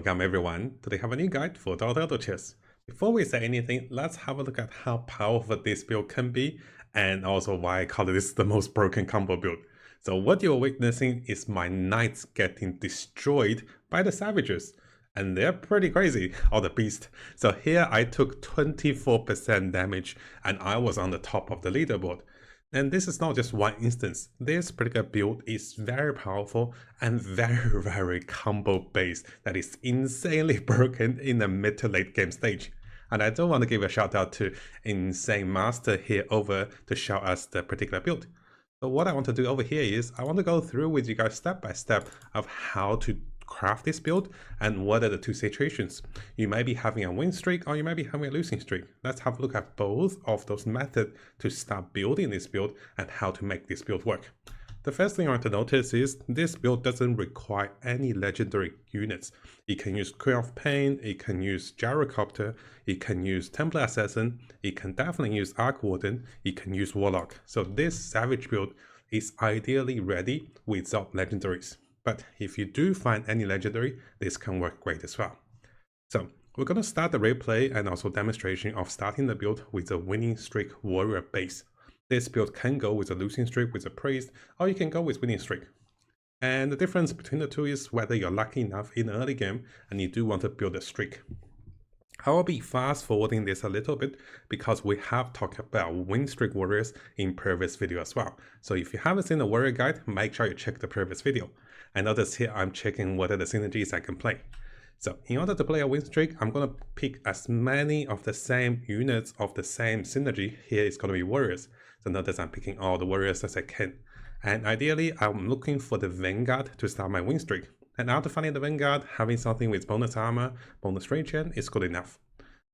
Welcome everyone. Today I have a new guide for Dota autochess. Before we say anything, let's have a look at how powerful this build can be and also why I call this the most broken combo build. So what you're witnessing is my knights getting destroyed by the savages. And they're pretty crazy, or the beast. So here I took 24% damage and I was on the top of the leaderboard. And this is not just one instance. This particular build is very powerful and very combo based that is insanely broken in the mid to late game stage. And I do want to give a shout out to Insane Master here over to show us the particular build. So what I want to do over here is I want to go through with you guys step by step of how to craft this build and what are the two situations. You may be having a win streak or you may be having a losing streak. Let's have a look at both of those methods to start building this build and how to make this build work. The first thing I want to notice is this build doesn't require any legendary units. It can use Queen of Pain, it can use Gyrocopter, it can use Templar Assassin, it can definitely use Arc Warden, it can use Warlock. So this Savage build is ideally ready without legendaries. But if you do find any legendary, this can work great as well. So we're going to start the replay and also demonstration of starting the build with a winning streak warrior base. This build can go with a losing streak with a priest, or you can go with winning streak. And the difference between the two is whether you're lucky enough in the early game and you do want to build a streak. I will be fast forwarding this a little bit because we have talked about win streak warriors in previous video as well. So if you haven't seen the warrior guide, make sure you check the previous video. And notice here I'm checking what are the synergies I can play. So in order to play a win streak, I'm going to pick as many of the same units of the same synergy. Here it's going to be warriors. So notice I'm picking all the warriors as I can. And ideally, I'm looking for the Vanguard to start my win streak. And after finding the Vanguard, having something with bonus armor, bonus regen is good enough.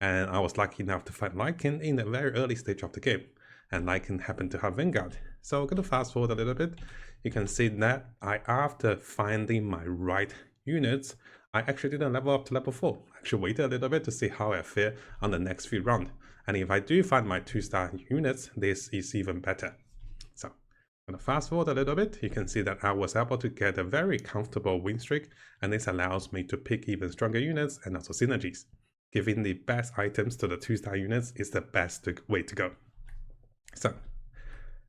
And I was lucky enough to find Lycan in the very early stage of the game. And Lycan happened to have Vanguard. So I'm going to fast forward a little bit. You can see that after finding my right units, I actually didn't level up to level 4. I actually waited a little bit to see how I fare on the next few rounds. And if I do find my 2-star units, this is even better. So I'm going to fast forward a little bit. You can see that I was able to get a very comfortable win streak, and this allows me to pick even stronger units and also synergies. Giving the best items to the 2-star units is the best way to go. So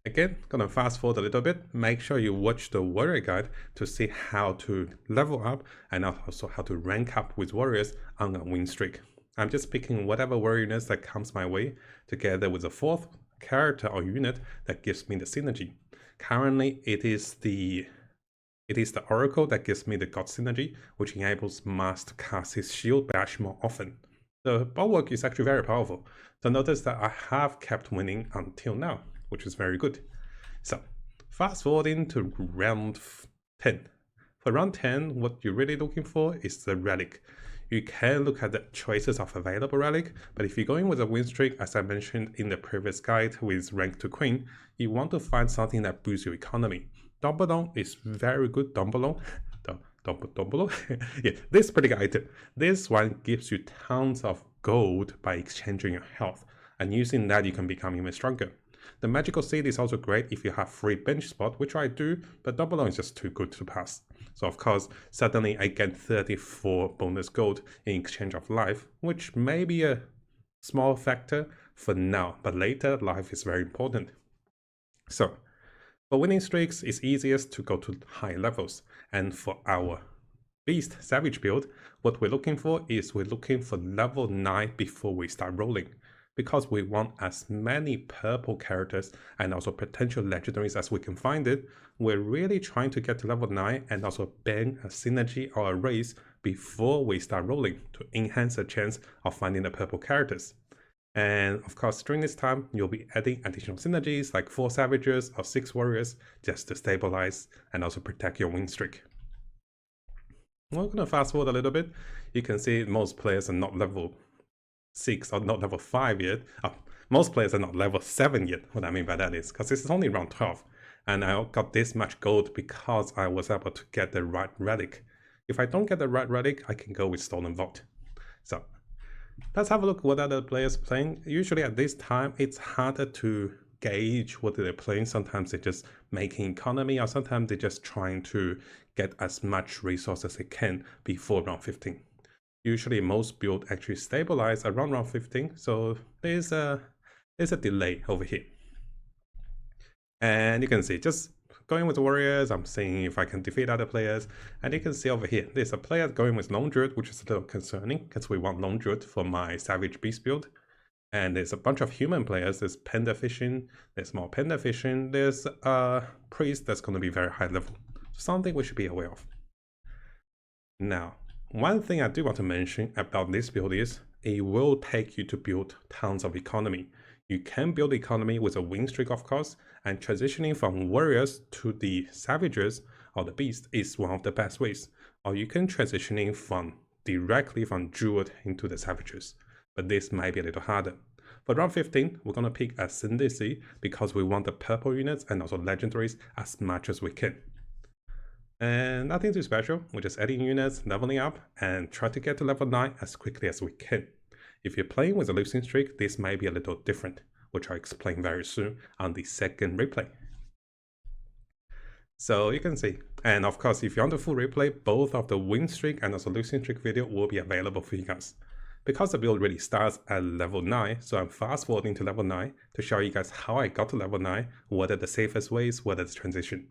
again, gonna fast forward a little bit. Make sure you watch the warrior guide to see how to level up and also how to rank up with warriors on a win streak. I'm just picking whatever warrior units that comes my way together with a 4th character or unit that gives me the synergy. Currently, it is the Oracle that gives me the God synergy, which enables Mars to cast his shield bash more often. The bulwark is actually very powerful. So notice that I have kept winning until now, which is very good. So fast forwarding to round 10. For round 10, what you're really looking for is the relic. You can look at the choices of available relic, but if you're going with a win streak, as I mentioned in the previous guide with rank to queen, you want to find something that boosts your economy. Dombalon is very good. Dombalon. Yeah, this particular item. This one gives you tons of gold by exchanging your health, and using that you can become even stronger. The magical seed is also great if you have free bench spot, which I do, but Dombalon is just too good to pass. So of course, suddenly I get 34 bonus gold in exchange of life, which may be a small factor for now, but later life is very important. So for winning streaks, it's easiest to go to high levels. And for our Beast Savage build, what we're looking for is we're looking for level 9 before we start rolling. Because we want as many purple characters and also potential legendaries as we can find it, we're really trying to get to level 9 and also ban a synergy or a race before we start rolling to enhance the chance of finding the purple characters. And of course, during this time, you'll be adding additional synergies like 4 savages or 6 warriors just to stabilize and also protect your win streak. We're going to fast forward a little bit. You can see most players are not level 6 or not level 5 yet. Most players are not level 7 yet. What I mean by that is because this is only round 12 and I got this much gold because I was able to get the right relic. If I don't get the right relic, I can go with Stolen Vault. So let's have a look what other players playing. Usually at this time, it's harder to gauge what they're playing. Sometimes they're just making economy, or sometimes they're just trying to get as much resources as they can before round 15. Usually most builds actually stabilize around round 15, so there's a delay over here. And you can see, just going with the warriors, I'm seeing if I can defeat other players. And you can see over here, there's a player going with lone druid, which is a little concerning, because we want lone druid for my savage beast build. And there's a bunch of human players. There's panda fishing, there's more panda fishing, there's a priest that's going to be very high level. Something we should be aware of. Now, one thing I do want to mention about this build is it will take you to build tons of economy. You can build economy with a win streak, of course, and transitioning from warriors to the savages or the beast is one of the best ways. Or you can transitioning directly from druid into the savages, but this might be a little harder. For round 15, we're going to pick Ascendancy because we want the purple units and also legendaries as much as we can. And nothing too special, we're just adding units, leveling up, and try to get to level 9 as quickly as we can. If you're playing with a losing streak, this might be a little different, which I'll explain very soon on the second replay. So you can see, and of course, if you want the full replay, both of the win streak and also losing streak video will be available for you guys. Because the build really starts at level 9, so I'm fast forwarding to level 9 to show you guys how I got to level 9, what are the safest ways, what is the transition.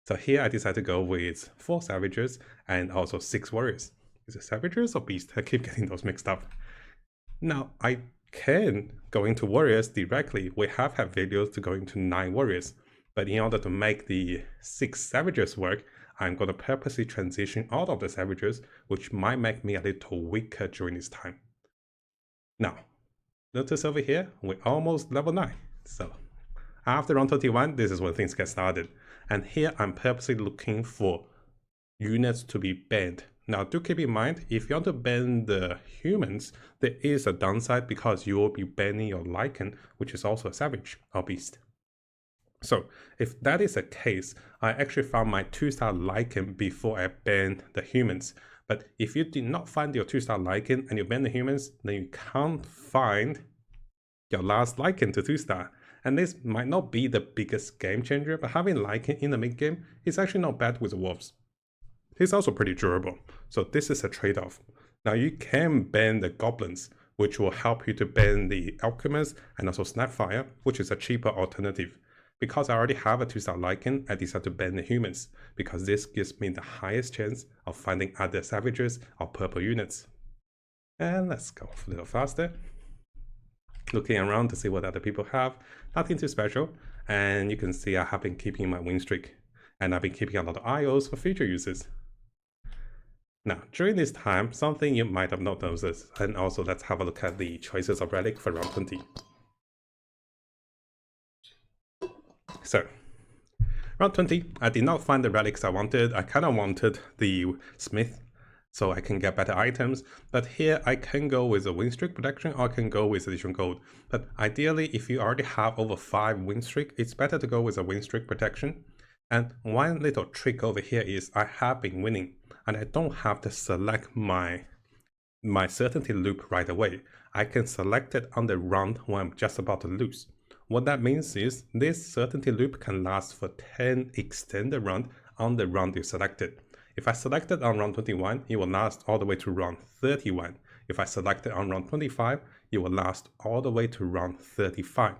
So here I decided to go with 4 savages and also 6 warriors. Is it savages or beast? I keep getting those mixed up. Now I can go into warriors directly. We have had videos to go into 9 warriors, but in order to make the 6 savages work, I'm going to purposely transition out of the savages, which might make me a little weaker during this time. Now, notice over here, we're almost level 9. So after round 21, this is when things get started. And here I'm purposely looking for units to be banned. Now do keep in mind, if you want to ban the humans, there is a downside because you will be banning your Lycan, which is also a savage or beast. So if that is the case, I actually found my 2-star Lycan before I banned the humans. But if you did not find your 2-star Lycan and you ban the humans, then you can't find your last Lycan to 2-star. And this might not be the biggest game changer, but having Lycan in the mid game is actually not bad with the wolves. He's also pretty durable, so this is a trade-off. Now you can ban the goblins, which will help you to ban the alchemists and also Snapfire, which is a cheaper alternative. Because I already have a 2-star Lycan, I decided to ban the humans, because this gives me the highest chance of finding other savages or purple units. And let's go a little faster. Looking around to see what other people have, nothing too special, and you can see I have been keeping my win streak, and I've been keeping a lot of IOs for future uses. Now, during this time, something you might have not noticed, and also let's have a look at the choices of relic for round 20. So, round 20, I did not find the relics I wanted. I kind of wanted the smith, so I can get better items, but here I can go with a win streak protection or I can go with additional gold. But ideally, if you already have over 5 win streak, it's better to go with a win streak protection. And one little trick over here is I have been winning and I don't have to select my certainty loop right away. I can select it on the round when I'm just about to lose. What that means is this certainty loop can last for 10 extended rounds on the round you selected. If I select it on round 21, it will last all the way to round 31. If I select it on round 25, it will last all the way to round 35,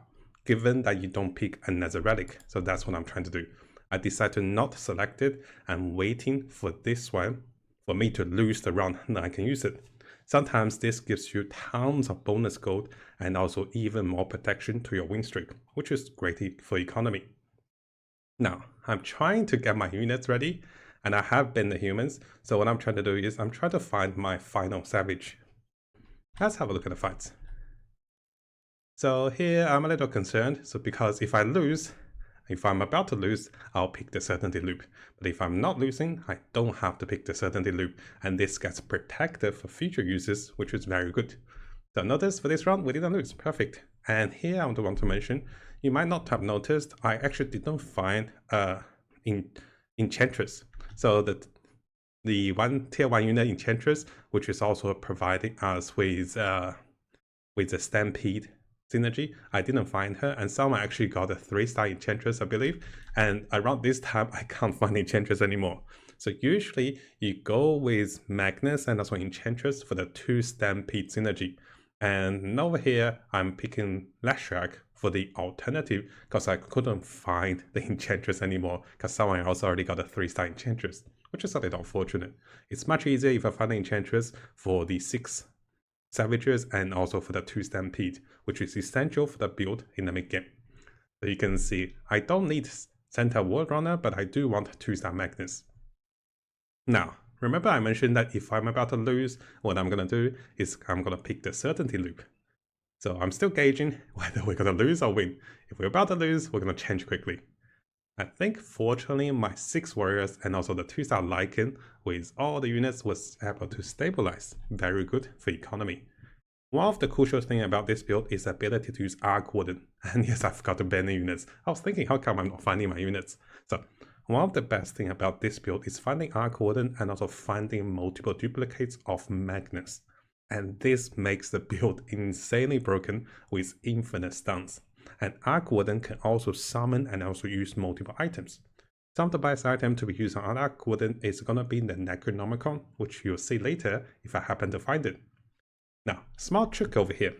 given that you don't pick another relic. So that's what I'm trying to do. I decided to not select it and waiting for this one for me to lose the round and I can use it. Sometimes this gives you tons of bonus gold and also even more protection to your win streak, which is great for economy. Now, I'm trying to get my units ready, and I have been the humans, so what I'm trying to do is I'm trying to find my final savage. Let's have a look at the fights. So here I'm a little concerned, so because if I lose, if I'm about to lose, I'll pick the certainty loop. But if I'm not losing, I don't have to pick the certainty loop, and this gets protected for future uses, which is very good. So notice for this round, we didn't lose, perfect. And here I want to mention, you might not have noticed, I actually didn't find Enchantress. So the tier 1 unit Enchantress, which is also providing us with the Stampede synergy, I didn't find her, and someone actually got a 3-star Enchantress, I believe, and around this time I can't find Enchantress anymore. So usually you go with Magnus and also Enchantress for the 2 Stampede synergy. And over here, I'm picking Leshrac for the alternative because I couldn't find the Enchantress anymore because someone else already got a 3-star Enchantress, which is a little unfortunate. It's much easier if I find an Enchantress for the 6 Savages and also for the 2 Stampede, which is essential for the build in the mid-game. So you can see, I don't need Centaur World Runner, but I do want 2-star Magnus. Now, remember I mentioned that if I'm about to lose, what I'm going to do is I'm going to pick the certainty loop. So I'm still gauging whether we're going to lose or win. If we're about to lose, we're going to change quickly. I think fortunately my 6 warriors and also the 2-star Lycan with all the units was able to stabilize. Very good for economy. One of the crucial things about this build is the ability to use Arc Warden. And yes, I forgot to ban the units. I was thinking, how come I'm not finding my units? So one of the best things about this build is finding Arc Warden and also finding multiple duplicates of Magnus. And this makes the build insanely broken with infinite stuns. And Arc Warden can also summon and also use multiple items. Some of the best item to be used on Arc Warden is gonna be the Necronomicon, which you'll see later if I happen to find it. Now, small trick over here.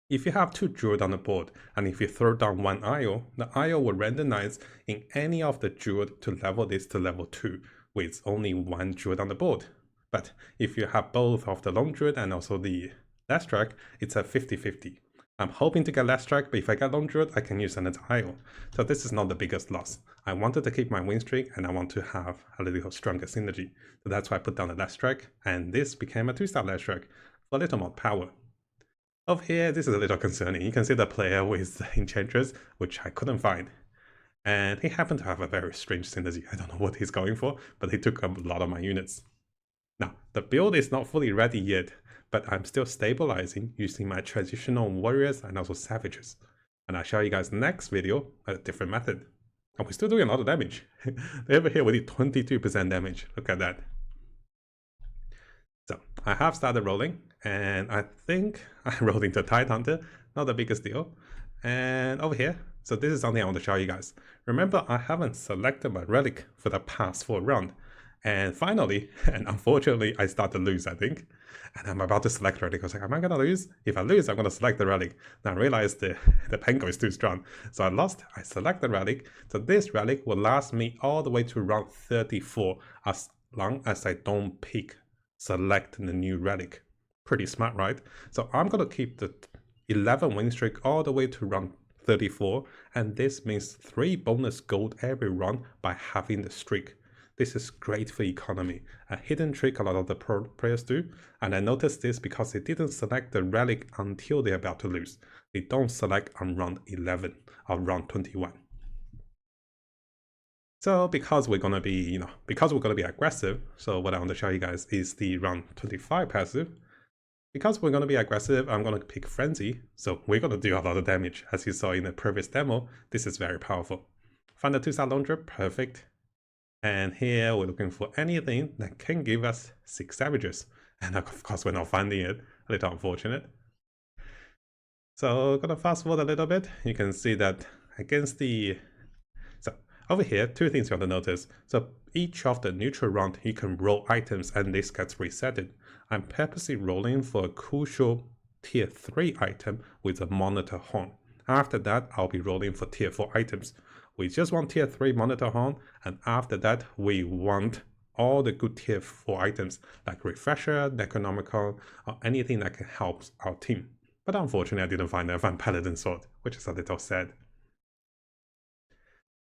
If you have 2 Druid on the board, and if you throw down 1 IO, the IO will randomize in any of the Druid to level this to level 2, with only 1 Druid on the board. But if you have both of the Lone Druid and also the Leshrac, it's a 50-50. I'm hoping to get Leshrac, but if I get Lone Druid, I can use another IO. So this is not the biggest loss. I wanted to keep my win streak, and I want to have a little stronger synergy. So that's why I put down the Leshrac, and this became a 2-star Leshrac. A little more power. Over here, this is a little concerning. You can see the player with the Enchantress, which I couldn't find. And he happened to have a very strange synergy. I don't know what he's going for, but he took a lot of my units. Now, the build is not fully ready yet, but I'm still stabilizing using my traditional warriors and also savages. And I'll show you guys next video a different method. And we're still doing a lot of damage. Over here, we did 22% damage. Look at that. So I have started rolling, and I think I rolled into Tidehunter, not the biggest deal. And over here, so this is something I want to show you guys. Remember, I haven't selected my relic for the past 4 rounds. And finally, and unfortunately, I start to lose, I think. And I'm about to select relic. I was like, am I going to lose? If I lose, I'm going to select the relic. Now I realized the Pengo is too strong. So I lost, I select the relic. So this relic will last me all the way to round 34, as long as I don't pick select the new relic. Pretty smart, right? So I'm going to keep the 11 win streak all the way to round 34, and this means 3 bonus gold every round by having the streak. This is great for economy, a hidden trick a lot of the pro players do, and I noticed this because they didn't select the relic until they're about to lose. They don't select on round 11 or round 21. So because we're gonna be, aggressive, so what I want to show you guys is the round 25 passive. Because we're gonna be aggressive, I'm gonna pick Frenzy, so we're gonna do a lot of damage. As you saw in the previous demo, this is very powerful. Find the 2-star Lone Druid, perfect. And here we're looking for anything that can give us 6 savages. And of course we're not finding it, a little unfortunate. So gonna fast forward a little bit, you can see that against the... So over here, 2 things you want to notice. So each of the neutral round, you can roll items and this gets resetted. I'm purposely rolling for a crucial tier 3 item with a monitor horn. After that, I'll be rolling for tier 4 items. We just want tier 3 monitor horn, and after that, we want all the good tier 4 items like Refresher, Necronomicon, or anything that can help our team. But unfortunately, I didn't find a Van Paladin sword, which is a little sad.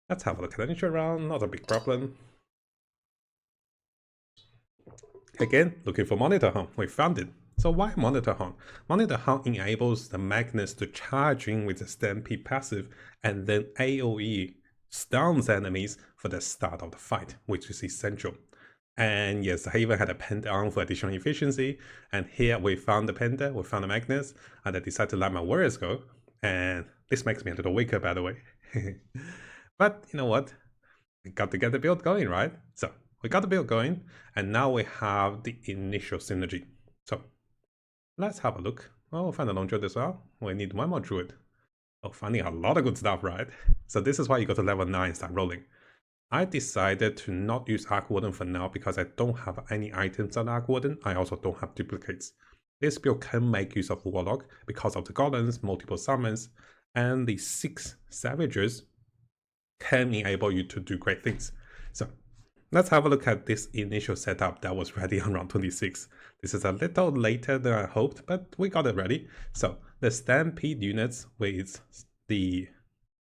Let's have a look at the neutral round, not a big problem. Again, looking for Monitor Horn, we found it. So why Monitor Horn? Monitor Horn enables the Magnus to charge in with the Stampede passive and then AoE stuns enemies for the start of the fight, which is essential. And yes, I even had a Panda on for additional efficiency, and here we found the Panda, we found the Magnus, and I decided to let my warriors go, and this makes me a little weaker, by the way. But you know what? We got to get the build going, right? So we got the build going, and now we have the initial synergy. So let's have a look. Oh, we'll find a Lone Druid as well. We need 1 more Druid. Oh, finding a lot of good stuff, right? So this is why you go to level 9 and start rolling. I decided to not use Arc Warden for now because I don't have any items on Arc Warden. I also don't have duplicates. This build can make use of Warlock because of the golems, multiple summons, and the 6 savages can enable you to do great things. So let's have a look at this initial setup that was ready on round 26. This is a little later than I hoped, but we got it ready. So the Stampede units with the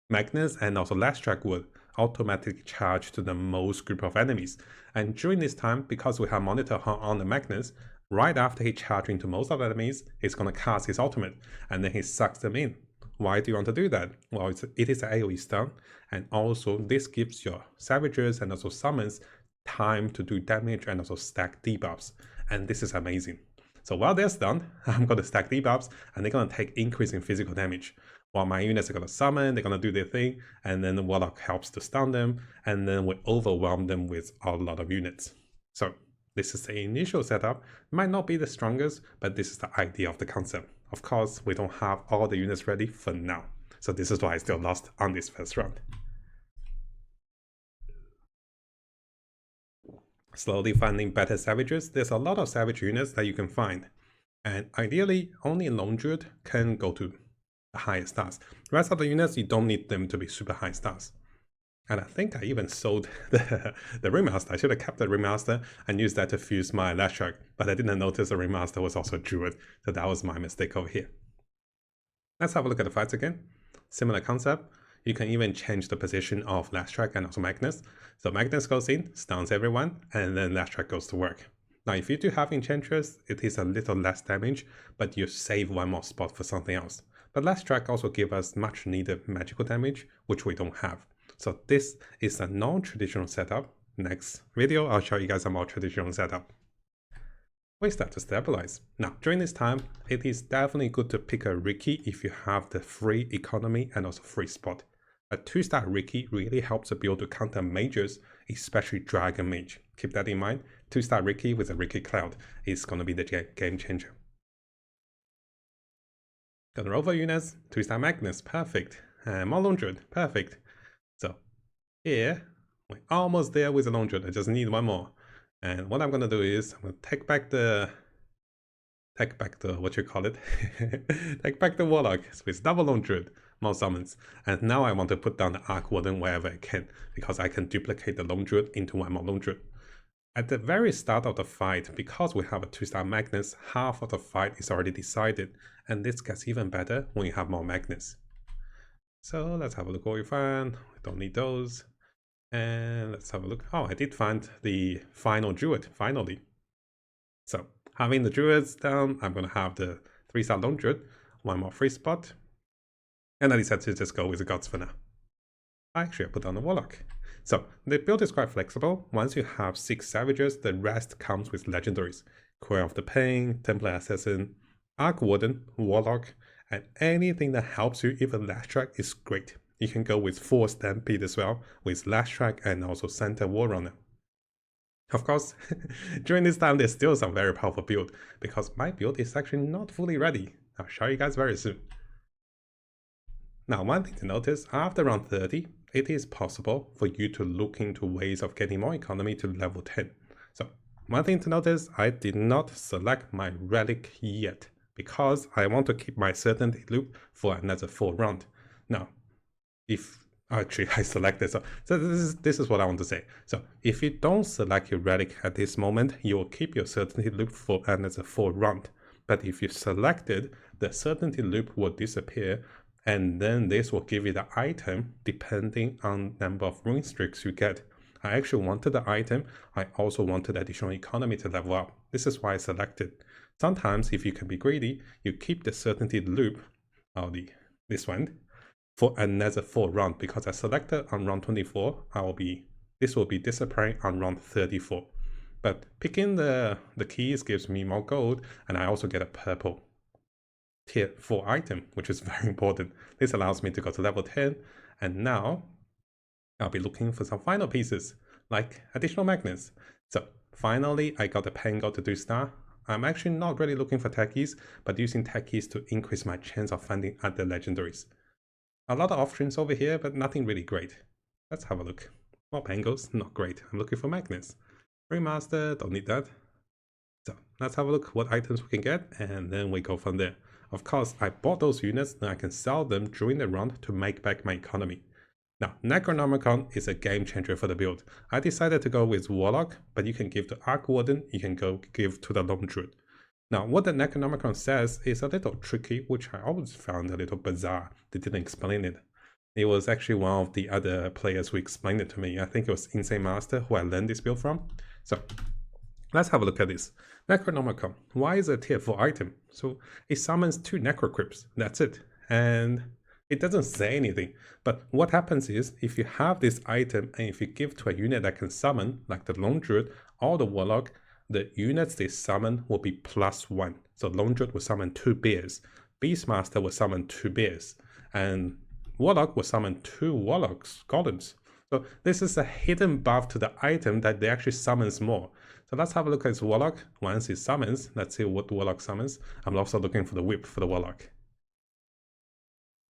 Magnus and also Last Track would automatically charge to the most group of enemies. And during this time, because we have Monitor on the Magnus, right after he charges into most of the enemies, he's going to cast his ultimate, and then he sucks them in. Why do you want to do that? Well, it is an AoE stun, and also this gives your savages and also summons time to do damage and also stack debuffs, and this is amazing. So while they're stunned, I'm going to stack debuffs, and they're going to take increase in physical damage. While my units are going to summon, they're going to do their thing, and then the Warlock helps to stun them, and then we overwhelm them with a lot of units. So this is the initial setup. Might not be the strongest, but this is the idea of the concept. Of course, we don't have all the units ready for now. So this is why I still lost on this first round. Slowly finding better savages. There's a lot of savage units that you can find. And ideally, only Lone Druid can go to the highest stars. The rest of the units, you don't need them to be super high stars. And I think I even sold the Ringmaster. I should have kept the Ringmaster and used that to fuse my Last Track, but I didn't notice the Ringmaster was also a Druid, so that was my mistake over here. Let's have a look at the fights again. Similar concept. You can even change the position of Last Track and also Magnus. So Magnus goes in, stuns everyone, and then Last Track goes to work. Now if you do have Enchantress, it is a little less damage, but you save one more spot for something else. But Last Track also gives us much needed magical damage, which we don't have. So this is a non-traditional setup. Next video, I'll show you guys a more traditional setup. We start to stabilize. Now, during this time, it is definitely good to pick a Riki if you have the free economy and also free spot. A 2-star Riki really helps a build to counter mages, especially Dragon Mage. Keep that in mind. 2-star Riki with a Riki Cloud is going to be the game changer. Got the Rover units, 2-star Magnus, perfect. And more Lone Druid, perfect. So here, we're almost there with the Lone Druid. I just need one more. And what I'm going to do is I'm going to take back the what you call it, take back the Warlock with double Lone Druid, more summons. And now I want to put down the Arc Warden wherever I can, because I can duplicate the Lone Druid into one more Lone Druid. At the very start of the fight, because we have a 2-star Magnus, half of the fight is already decided, and this gets even better when you have more Magnus. So let's have a look what we found. We don't need those. And let's have a look. Oh, I did find the final Druid, finally. So having the Druids down, I'm going to have the 3-star Lone Druid, one more free spot. And I decided to just go with the Gods for now. Actually, I put down the Warlock. So the build is quite flexible. Once you have 6 Savages, the rest comes with Legendaries. Queen of the Pain, Templar Assassin, Arc Warden, Warlock, and anything that helps you, even Last Track, is great. You can go with 4 Stampede as well, with Last Track and also Center War Runner. Of course, during this time, there's still some very powerful build, because my build is actually not fully ready. I'll show you guys very soon. Now, one thing to notice, after round 30, it is possible for you to look into ways of getting more economy to level 10. So, one thing to notice, I did not select my relic yet, because I want to keep my certainty loop for another 4 rounds. Now, if actually I selected, so this is what I want to say. So if you don't select your relic at this moment, you will keep your certainty loop for another 4 rounds. But if you selected, the certainty loop will disappear, and then this will give you the item depending on number of rune streaks you get. I actually wanted the item. I also wanted additional economy to level up. This is why I selected. Sometimes if you can be greedy, you keep the certainty loop, or this one, for another 4 rounds, because I selected on round 24, this will be disappearing on round 34. But picking the keys gives me more gold, and I also get a purple tier 4 item, which is very important. This allows me to go to level 10, and now I'll be looking for some final pieces, like additional magnets. So finally, I got the Pango to do star. I'm actually not really looking for tech keys, but using tech keys to increase my chance of finding other legendaries. A lot of options over here, but nothing really great. Let's have a look. Mob angles, not great. I'm looking for magnets. Ringmaster, don't need that. So let's have a look what items we can get, and then we go from there. Of course, I bought those units, then I can sell them during the round to make back my economy. Now, Necronomicon is a game changer for the build. I decided to go with Warlock, but you can give to Arc Warden, you can go give to the Lone Druid. Now, what the Necronomicon says is a little tricky, which I always found a little bizarre. They didn't explain it. It was actually one of the other players who explained it to me. I think it was Insane Master who I learned this build from. So let's have a look at this. Necronomicon. Why is it a tier 4 item? So it summons 2 Necrocrypts. That's it. And it doesn't say anything. But what happens is, if you have this item and if you give to a unit that can summon, like the Lone Druid or the Warlock, the units they summon will be +1. So Lone Druid will summon 2 bears. Beastmaster will summon 2 bears. And Warlock will summon 2 Warlocks, golems. So this is a hidden buff to the item that they actually summons more. So let's have a look at this Warlock. Once it summons, let's see what Warlock summons. I'm also looking for the whip for the Warlock.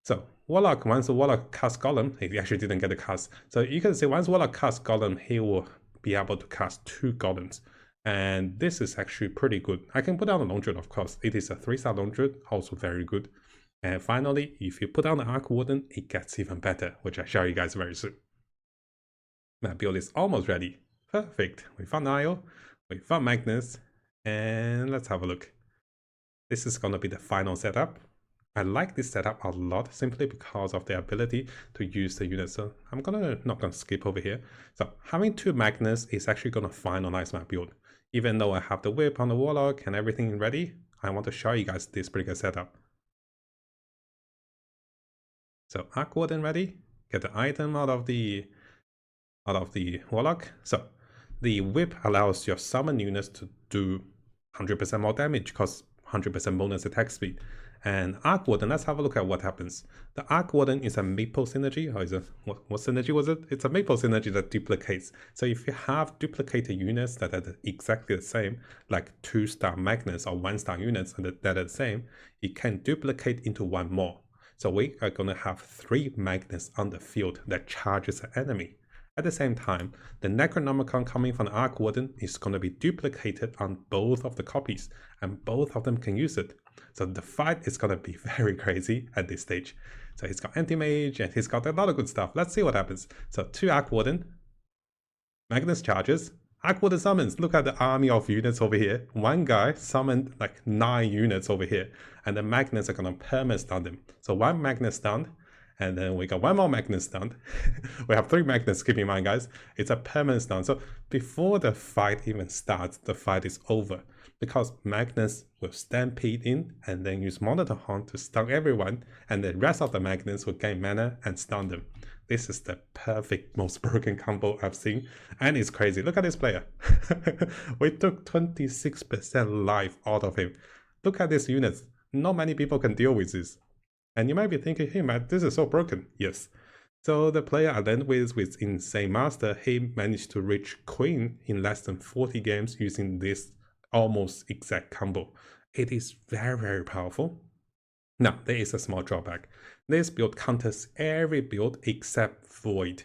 So Warlock, once the Warlock casts Golem, he actually didn't get a cast. So you can see once Warlock casts Golem, he will be able to cast 2 Golems. And this is actually pretty good. I can put down the Lone Druid, of course. It is a 3-star Lone Druid, also very good. And finally, if you put down the Arc Warden, it gets even better, which I'll show you guys very soon. My build is almost ready. Perfect. We found Isle, we found Magnus, and let's have a look. This is going to be the final setup. I like this setup a lot simply because of the ability to use the unit. So I'm not gonna skip over here. So having 2 Magnus is actually gonna finalize my build. Even though I have the whip on the Warlock and everything ready, I want to show you guys this pretty good setup. So Arc Warden ready, get the item out of the Warlock. So the whip allows your summon units to do 100% more damage because 100% bonus attack speed. And Arc Warden, let's have a look at what happens. The Arc Warden is a Maple synergy, or is it, what synergy was it? It's a Maple synergy that duplicates. So if you have duplicated units that are exactly the same, like 2-star Magnus or 1-star units that are the same, it can duplicate into 1 more. So we are going to have 3 Magnus on the field that charges an enemy. At the same time, the Necronomicon coming from the Arc Warden is going to be duplicated on both of the copies, and both of them can use it. So the fight is going to be very crazy at this stage. So he's got Anti-Mage and he's got a lot of good stuff. Let's see what happens. So 2 Arc Warden, Magnus charges, Arc Warden summons. Look at the army of units over here. One guy summoned like 9 units over here, and the Magnus are going to perma-stun them. So 1 Magnus stunned, and then we got 1 more Magnus stunned. We have 3 Magnus, keep in mind guys. It's a permanent stun. So before the fight even starts, the fight is over. Because Magnus will stampede in and then use Monitor Horn to stun everyone, and the rest of the Magnus will gain mana and stun them. This is the perfect, most broken combo I've seen, and it's crazy. Look at this player. We took 26% life out of him. Look at these units. Not many people can deal with this. And you might be thinking, hey man, this is so broken. Yes. So the player I landed with Insane Master, he managed to reach Queen in less than 40 games using this almost exact combo. It is very, very powerful. Now, there is a small drawback. This build counters every build except Void.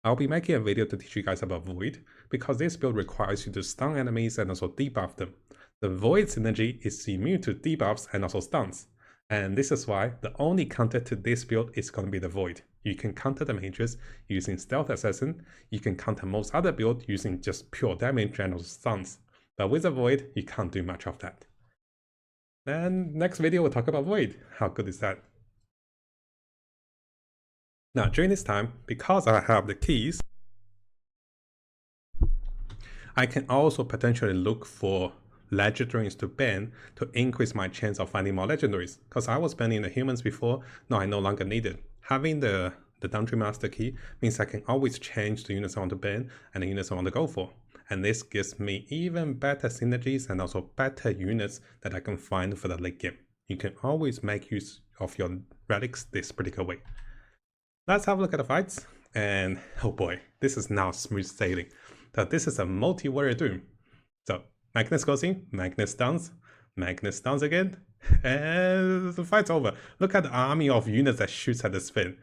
I'll be making a video to teach you guys about Void, because this build requires you to stun enemies and also debuff them. The Void synergy is immune to debuffs and also stuns. And this is why the only counter to this build is going to be the Void. You can counter the mages using Stealth Assassin, you can counter most other builds using just pure damage and also stuns. But with the Void, you can't do much of that. And next video we'll talk about Void. How good is that? Now during this time, because I have the keys, I can also potentially look for legendaries to ban to increase my chance of finding more legendaries. Because I was banning the humans before, now I no longer need it. Having the Dungeon Master key means I can always change the units I want to ban and the units I want to go for. And this gives me even better synergies and also better units that I can find for the late game. You can always make use of your relics this particular way. Let's have a look at the fights. And oh boy, this is now smooth sailing. So this is a multi-warrior doom. So Magnus goes in, Magnus stuns again, and the fight's over. Look at the army of units that shoots at the spin.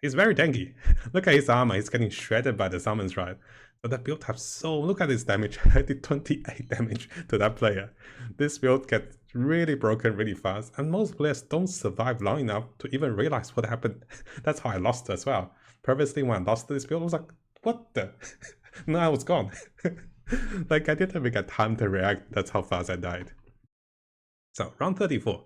He's very tanky. Look at his armor, he's getting shredded by the summons, right? So that build has look at his damage. I did 28 damage to that player. This build gets really broken really fast, and most players don't survive long enough to even realize what happened. That's how I lost as well. Previously, when I lost this build, I was like, what the? No, I was gone. Like, I didn't even get time to react. That's how fast I died. So, round 34.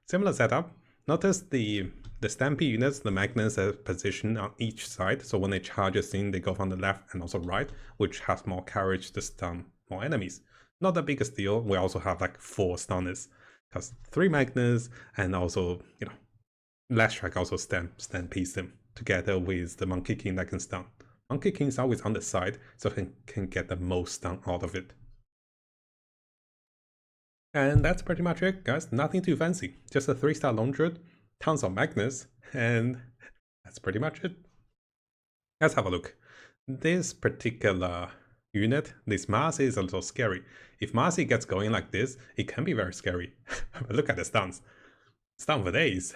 Similar setup. Notice the Stampede units, the magnets are positioned on each side. So when they charge a scene, they go from the left and also right, which has more courage to stun more enemies. Not the biggest deal. We also have like 4 stunners. Because 3 magnets and also, you know, Last Strike also stampedes them together with the Monkey King that can stun. Monkey King is always on the side, so he can get the most stun out of it. And that's pretty much it, guys. Nothing too fancy. Just a 3-star Lone Druid, tons of magnets, and that's pretty much it. Let's have a look. This particular unit, this Marcy, is a little scary. If Marcy gets going like this, it can be very scary. But look at the stuns. Stun for days.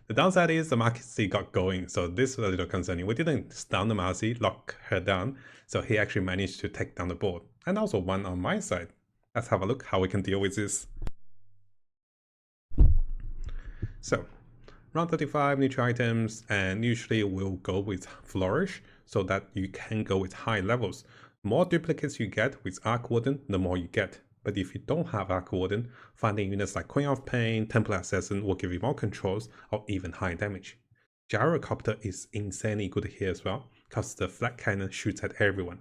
The downside is the Marcy got going, so this was a little concerning. We didn't stun the Marcy, lock her down, so he actually managed to take down the board. And also one on my side. Let's have a look how we can deal with this. So, round 35, neutral items, and usually we'll go with Flourish so that you can go with high levels. The more duplicates you get with Arc Warden, the more you get. But if you don't have Arc Warden, finding units like Queen of Pain, Temple Assassin will give you more controls or even high damage. Gyrocopter is insanely good here as well, because the flat cannon shoots at everyone.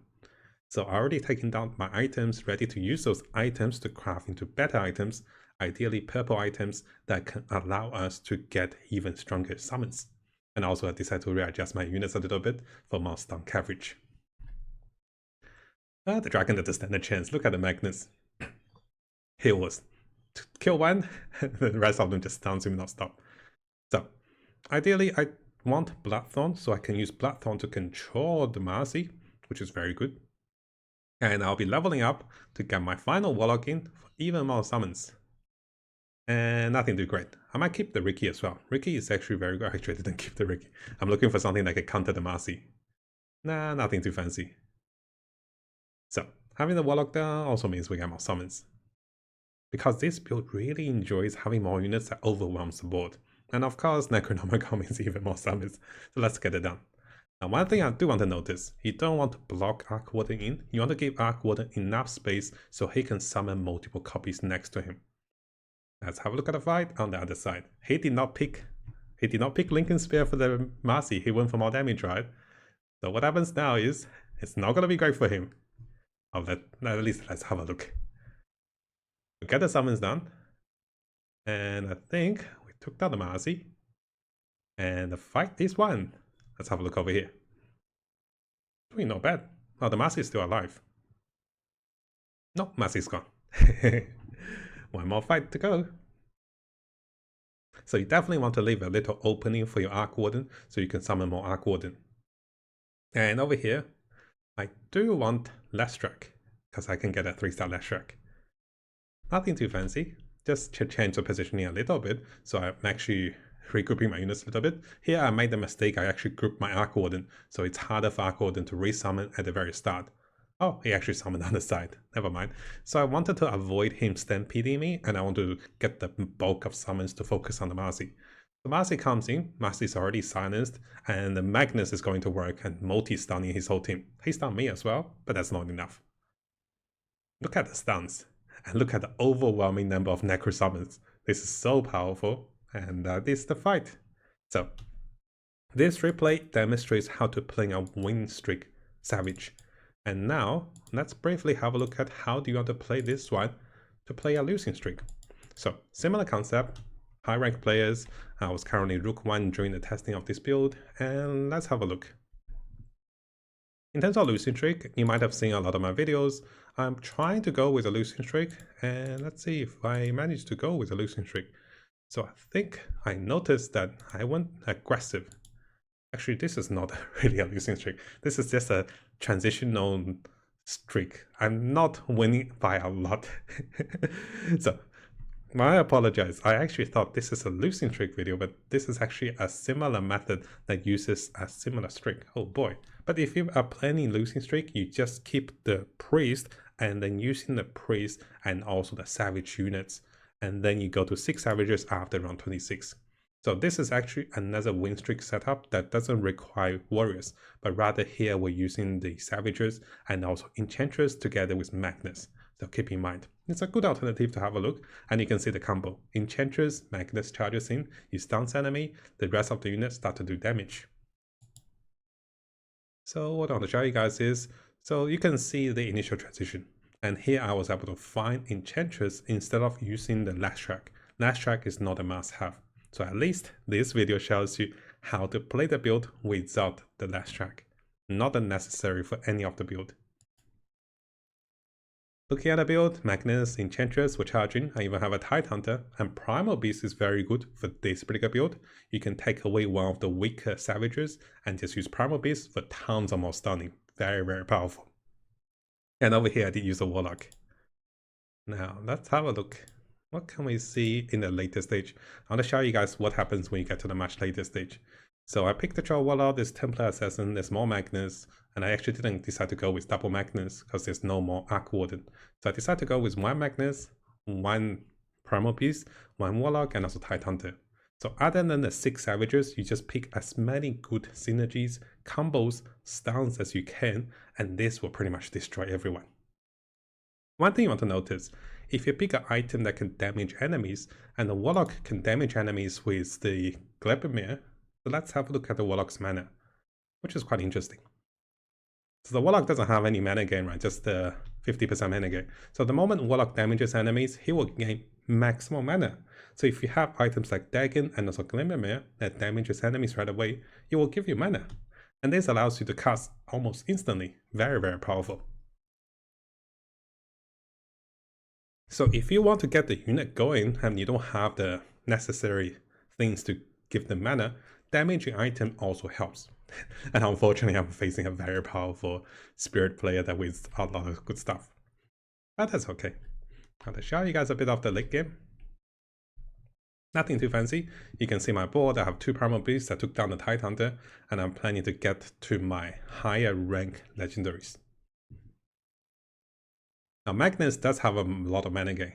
So I already taken down my items, ready to use those items to craft into better items, ideally purple items that can allow us to get even stronger summons. And also I decided to readjust my units a little bit for more stun coverage. The dragon doesn't stand a chance. Look at the magnets. Here was kill one, the rest of them just stuns him not stop. So ideally I want Bloodthorn, so I can use Bloodthorn to control the Marcy, which is very good. And I'll be leveling up to get my final Warlock in for even more summons. And nothing too great. I might keep the Ricky as well. Ricky is actually very good. Actually, I didn't keep the Ricky. I'm looking for something that can counter the Marcy. Nah, nothing too fancy. So, having the Warlock there also means we get more summons. Because this build really enjoys having more units that overwhelms the board. And of course, Necronomicon means even more summons. So let's get it done. Now, one thing I do want to notice, you don't want to block Arc Warden in. You want to give Arc Warden enough space so he can summon multiple copies next to him. Let's have a look at the fight on the other side. He did not pick Lincoln Spear for the Marcy. He went for more damage, right? So what happens now is, it's not going to be great for him. At least let's have a look. We get the summons done. And I think we took down the Marcy. And the fight is won. Let's have a look over here. Doing not bad. Oh, the Marcy is still alive. No, Marcy's gone. One more fight to go. So you definitely want to leave a little opening for your Arc Warden so you can summon more Arc Warden. And over here, I do want Last Strike because I can get a 3-star Last Strike. Nothing too fancy, just to change the positioning a little bit. So I'm actually regrouping my units a little bit. Here I made the mistake, I actually grouped my Arc Warden, so it's harder for Arc Warden to resummon at the very start. Oh, he actually summoned on the side, never mind. So I wanted to avoid him stampeding me, and I want to get the bulk of summons to focus on the Marcy. The Marcy comes in, Marcy is already silenced, and the Magnus is going to work and multi-stunning his whole team. He stunned me as well, but that's not enough. Look at the stuns, and look at the overwhelming number of Necro summons. This is so powerful. And that is the fight. So, this replay demonstrates how to play a win streak Savage. And now, let's briefly have a look at how do you want to play this one to play a losing streak. So, similar concept, high rank players. I was currently Rook 1 during the testing of this build, and let's have a look. In terms of losing streak, you might have seen a lot of my videos. I'm trying to go with a losing streak, and let's see if I manage to go with a losing streak. So I think I noticed that I went aggressive. Actually, this is not really a losing streak. This is just a transitional streak. I'm not winning by a lot. So I apologize. I actually thought this is a losing streak video, but this is actually a similar method that uses a similar streak. Oh boy. But if you are planning losing streak, you just keep the priest and then using the priest and also the savage units. And then you go to 6 savages after round 26. So this is actually another win streak setup that doesn't require warriors, but rather here we're using the savages and also enchantress together with Magnus. So keep in mind, it's a good alternative to have a look, and you can see the combo. Enchantress, Magnus charges in, you stun enemy, the rest of the units start to do damage. So what I want to show you guys is, so you can see the initial transition. And here I was able to find Enchantress instead of using the last track. Last track is not a must-have. So at least this video shows you how to play the build without the last track. Not necessary for any of the build. Looking at the build, Magnus, Enchantress were charging. I even have a Tidehunter, and Primal Beast is very good for this particular build. You can take away one of the weaker savages and just use Primal Beast for tons of more stunning. Very, very powerful. And over here I did use a Warlock. Now let's have a look. What can we see in the later stage? I want to show you guys what happens when you get to the much later stage. So I picked the Troll Warlock, this Templar Assassin, there's more Magnus, and I actually didn't decide to go with double Magnus because there's no more Arc Warden. So I decided to go with 1 Magnus, 1 Primal Beast, 1 Warlock, and also Tidehunter. So other than the 6 savages, you just pick as many good synergies, combos, stuns as you can, and this will pretty much destroy everyone. One thing you want to notice, if you pick an item that can damage enemies, and the Warlock can damage enemies with the Glebemir, so let's have a look at the Warlock's mana, which is quite interesting. So the Warlock doesn't have any mana gain, right? Just the 50% mana gain. So the moment Warlock damages enemies, he will gain maximum mana. So if you have items like Dagon and also Glimmermere that damages enemies right away, it will give you mana. And this allows you to cast almost instantly. Very, very powerful. So if you want to get the unit going and you don't have the necessary things to give them mana, damaging item also helps. And unfortunately, I'm facing a very powerful spirit player that with a lot of good stuff. But that's okay. I'll show you guys a bit of the late game. Nothing too fancy. You can see my board. I have 2 Primal Beasts that took down the Tidehunter, and I'm planning to get to my higher rank legendaries. Now Magnus does have a lot of mana gain.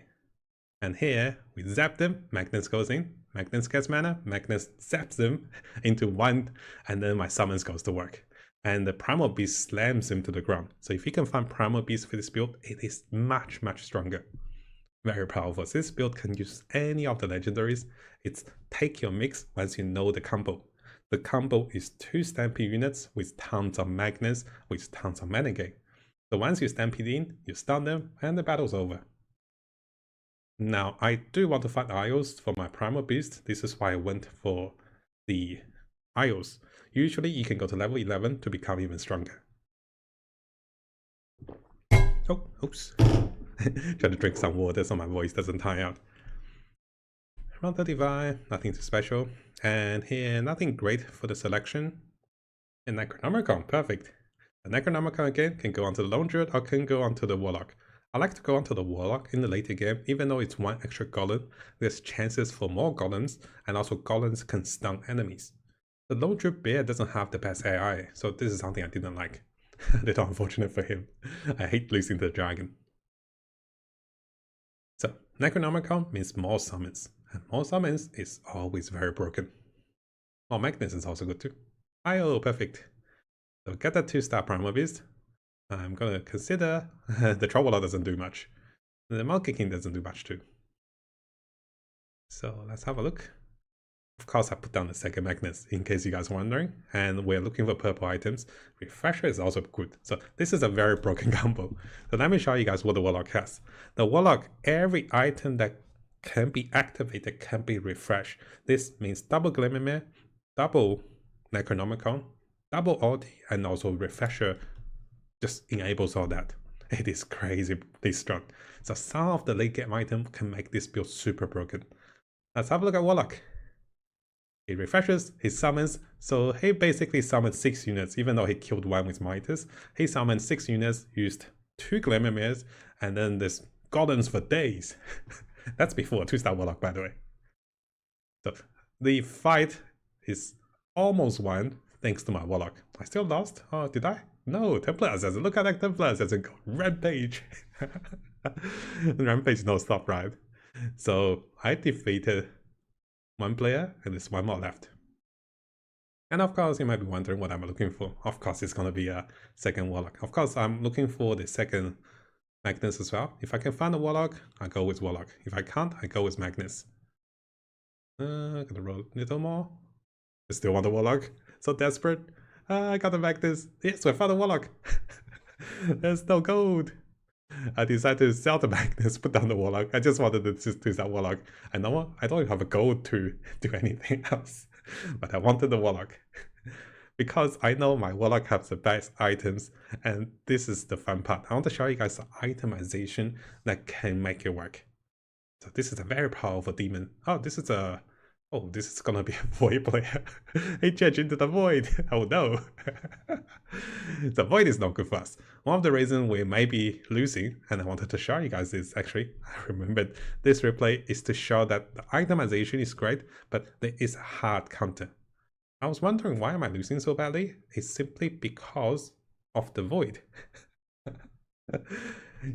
And here, we zap them, Magnus goes in, Magnus gets mana, Magnus zaps them into 1, and then my summons goes to work. And the Primal Beast slams him to the ground. So if you can find Primal Beast for this build, it is much, much stronger. Very powerful. So this build can use any of the legendaries. It's take your mix once you know the combo. The combo is 2 Stampede units with tons of Magnus, with tons of mana gain. So once you Stampede in, you stun them, and the battle's over. Now, I do want to fight Isles for my Primal Beast. This is why I went for the Isles. Usually, you can go to level 11 to become even stronger. Oh, oops. Try to drink some water so my voice doesn't tire out. Round 35, nothing too special. And here, nothing great for the selection. And Necronomicon, perfect. The Necronomicon again can go onto the Lone Druid or can go onto the Warlock. I like to go onto the Warlock in the later game, even though it's 1 extra golem, there's chances for more golems, and also golems can stun enemies. The Lone Druid Bear doesn't have the best AI, so this is something I didn't like. A little unfortunate for him. I hate losing to the dragon. So, Necronomicon means more summons, and more summons is always very broken. More Magnus is also good too. Oh, perfect. So get that 2-star Primal Beast. I'm going to consider the Troll Warlock doesn't do much. The Monkey King doesn't do much too. So let's have a look. Of course, I put down the second Magnus in case you guys are wondering. And we're looking for purple items. Refresher is also good. So this is a very broken combo. So let me show you guys what the Warlock has. The Warlock, every item that can be activated can be refreshed. This means double Glimmermere, double Necronomicon, double ulti, and also Refresher just enables all that. It is crazy this strong. So some of the late game items can make this build super broken. Let's have a look at Warlock. He refreshes, he summons, so he basically summoned 6 units, even though he killed 1 with Midas. He summoned 6 units, used 2 Glimmermeres, and then this golems for days. That's before 2-star Warlock, by the way. So the fight is almost won thanks to my Warlock. I still lost? Oh, did I? No, Templar Assassin. Look at that Templar Assassin go. Rampage. Rampage no stop, right? So I defeated one player and there's one more left. And of course, you might be wondering what I'm looking for. Of course, it's going to be a second Warlock. Of course, I'm looking for the second Magnus as well. If I can find a Warlock, I go with Warlock. If I can't, I go with Magnus. Gotta roll a little more. I still want a Warlock. So desperate. I gotta Magnus. Yes, I found a Warlock. There's no gold. I decided to sell the Magnus, put down the Warlock. I just wanted to just do that Warlock. I know I don't have a gold to do anything else, but I wanted the Warlock. Because I know my Warlock has the best items, and this is the fun part. I want to show you guys the itemization that can make it work. So this is a very powerful demon. Oh, this is a... Oh, this is gonna be a void player. He changed into the void. Oh no. The void is not good for us. One of the reasons we may be losing, and I wanted to show you guys this actually, I remembered this replay is to show that the itemization is great, but there is a hard counter. I was wondering why am I losing so badly? It's simply because of the void.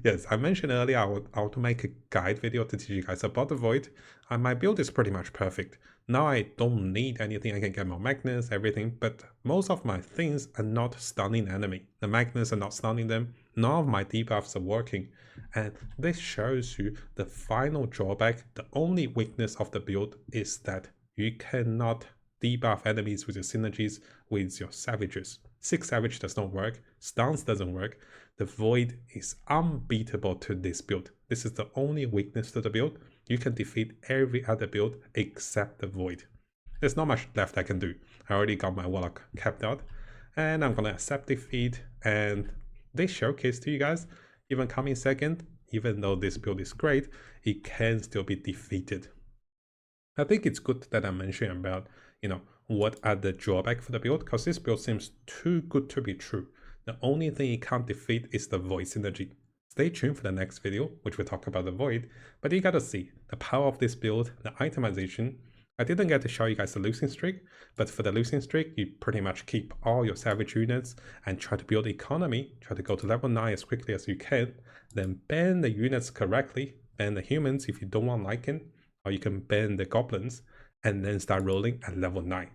Yes, I mentioned earlier I want to make a guide video to teach you guys about the void. My build is pretty much perfect. Now I don't need anything. I can get more Magnus, everything, but most of my things are not stunning enemy. The Magnus are not stunning them. None of my debuffs are working. And this shows you the final drawback. The only weakness of the build is that you cannot debuff enemies with your synergies with your savages. 6 savage does not work. Stance doesn't work. The void is unbeatable to this build. This is the only weakness to the build. You can defeat every other build except the void. There's not much left I can do. I already got my Warlock capped out, and I'm gonna accept defeat. And this showcase to you guys, even coming second, even though this build is great, it can still be defeated. I think it's good that I mentioned about, what are the drawbacks for the build, because this build seems too good to be true. The only thing it can't defeat is the void synergy. Stay tuned for the next video, which will talk about the void, but you gotta see the power of this build, the itemization. I didn't get to show you guys the losing streak, but for the losing streak, you pretty much keep all your savage units and try to build economy, try to go to level 9 as quickly as you can, then ban the units correctly, ban the humans if you don't want Lycan, or you can ban the goblins, and then start rolling at level 9.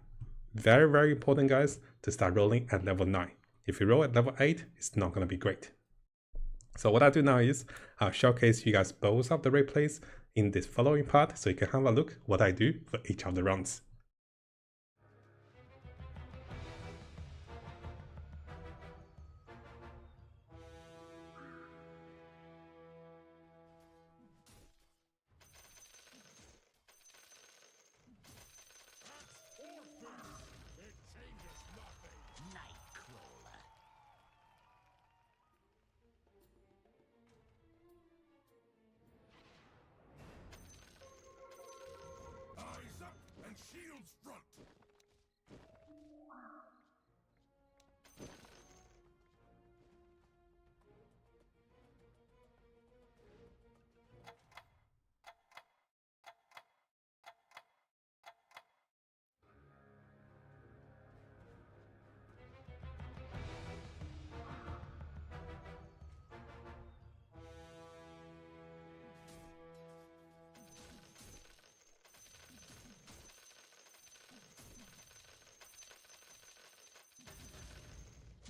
Very, very important, guys, to start rolling at level 9. If you roll at level 8, it's not going to be great. So what I do now is I'll showcase you guys both of the replays in this following part, so you can have a look what I do for each of the rounds. Shields front!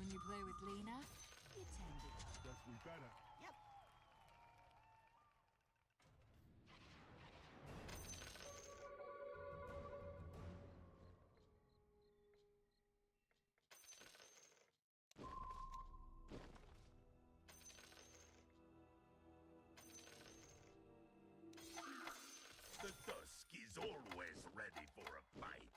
When you play with Lena, you tend to... Guess we better. Yep. The dusk is always ready for a fight.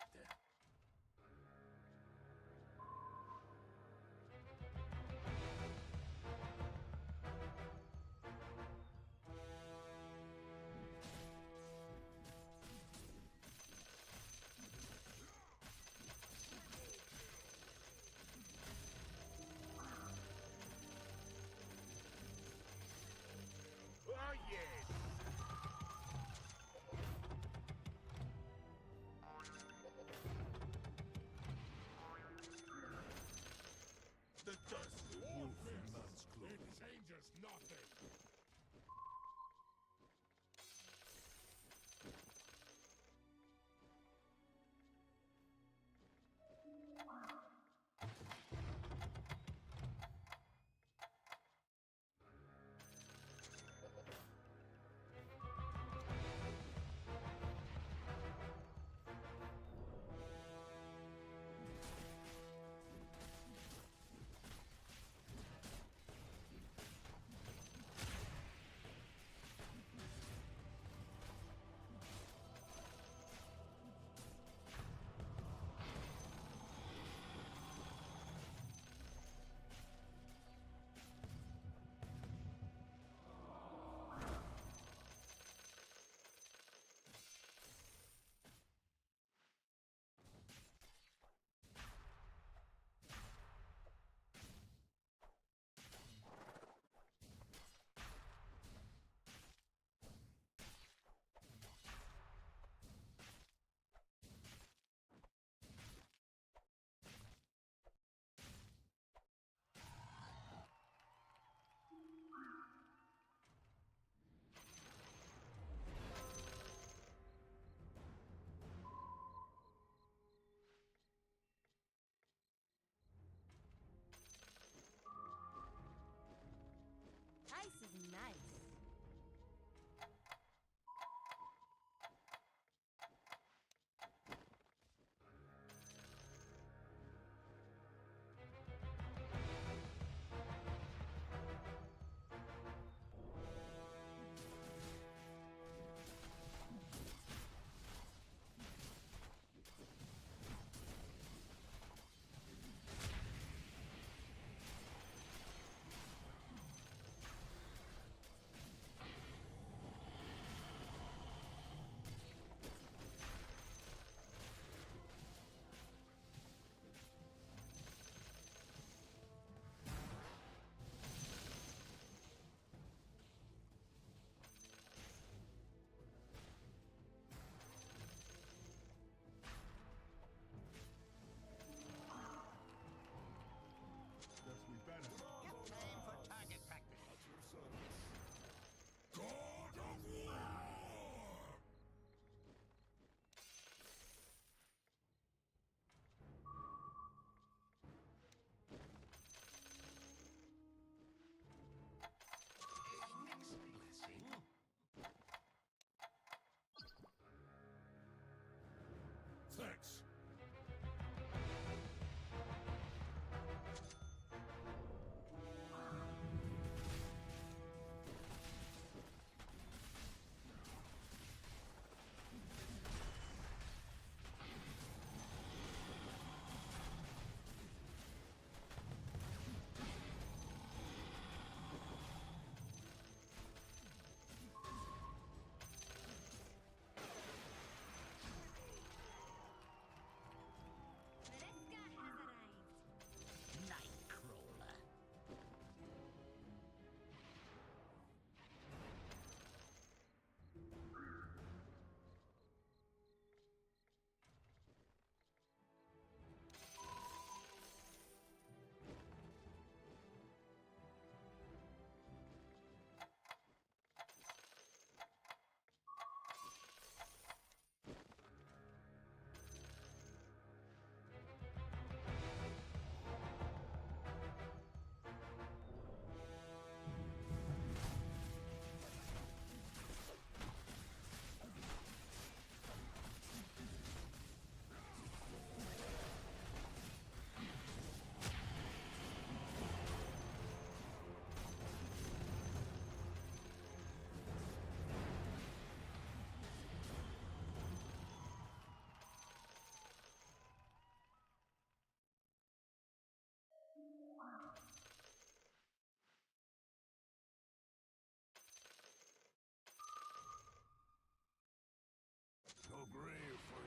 grave for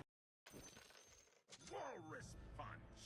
Walrus Punch.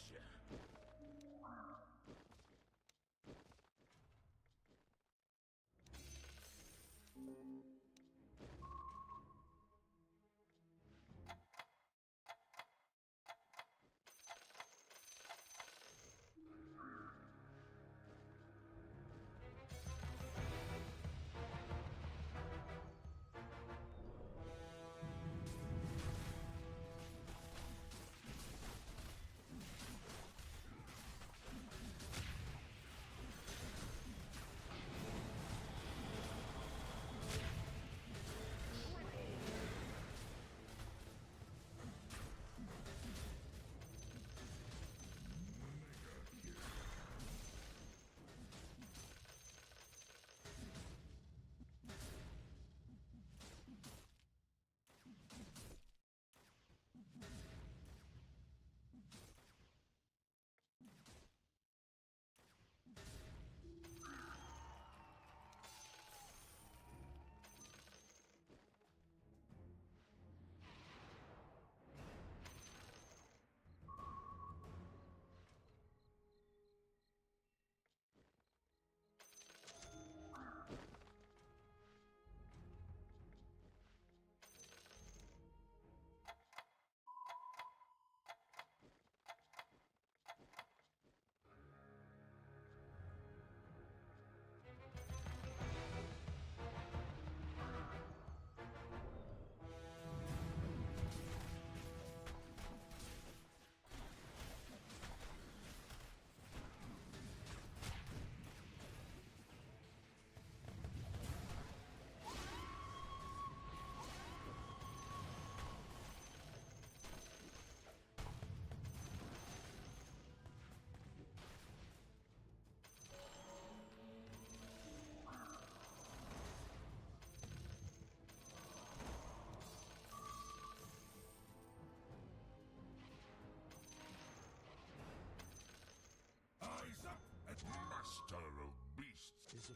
Eyes up at Master of Beasts.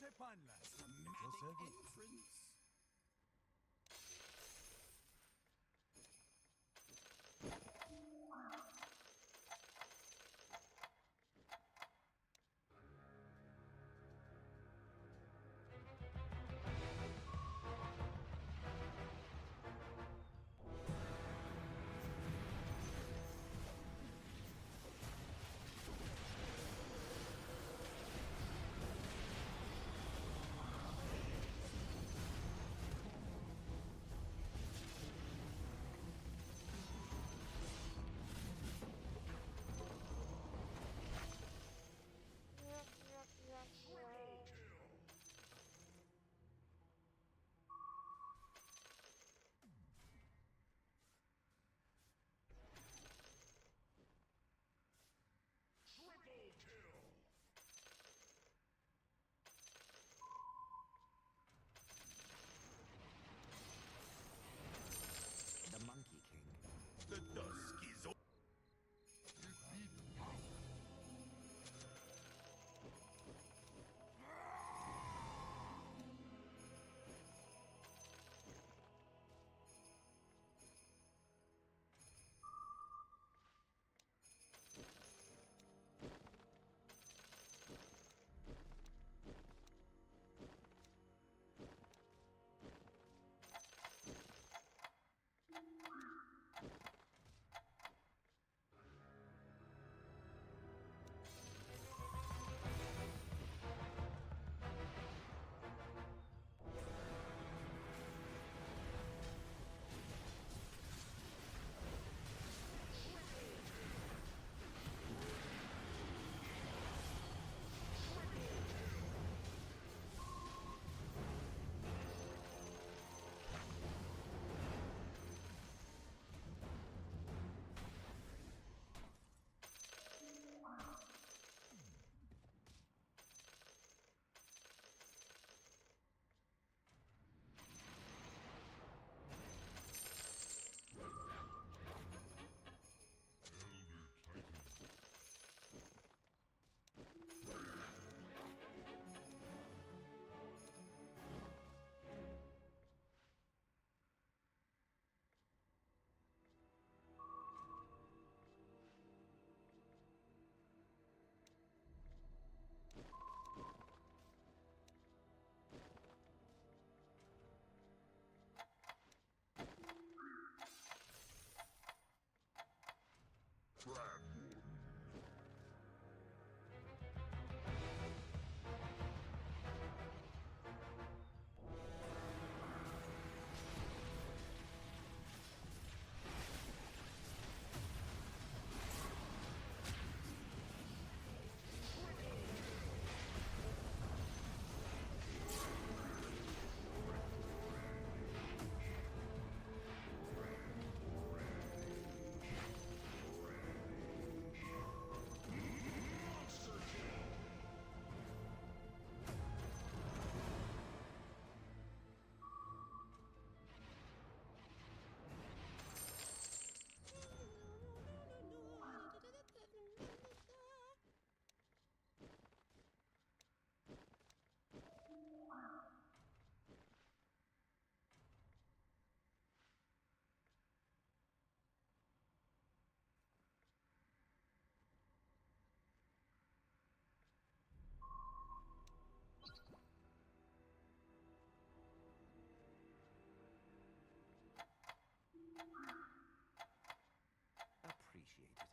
entrance. Triple kill. The Monkey King. The dusk is over. Appreciate it.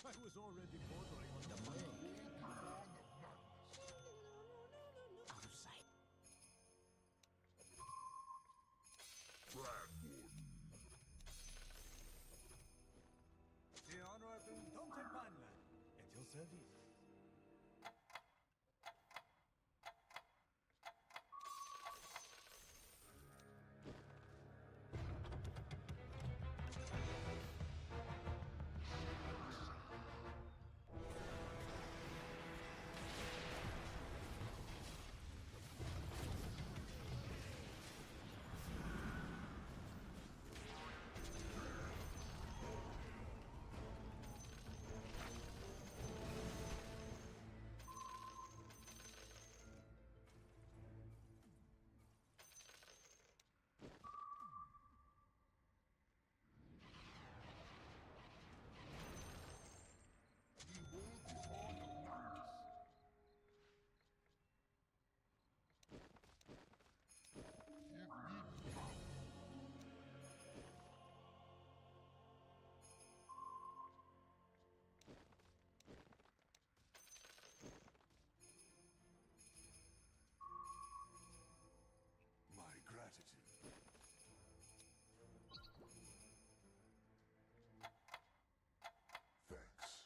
I was already bordering on The Monkey King. Out of sight. The honor service. My gratitude. Thanks.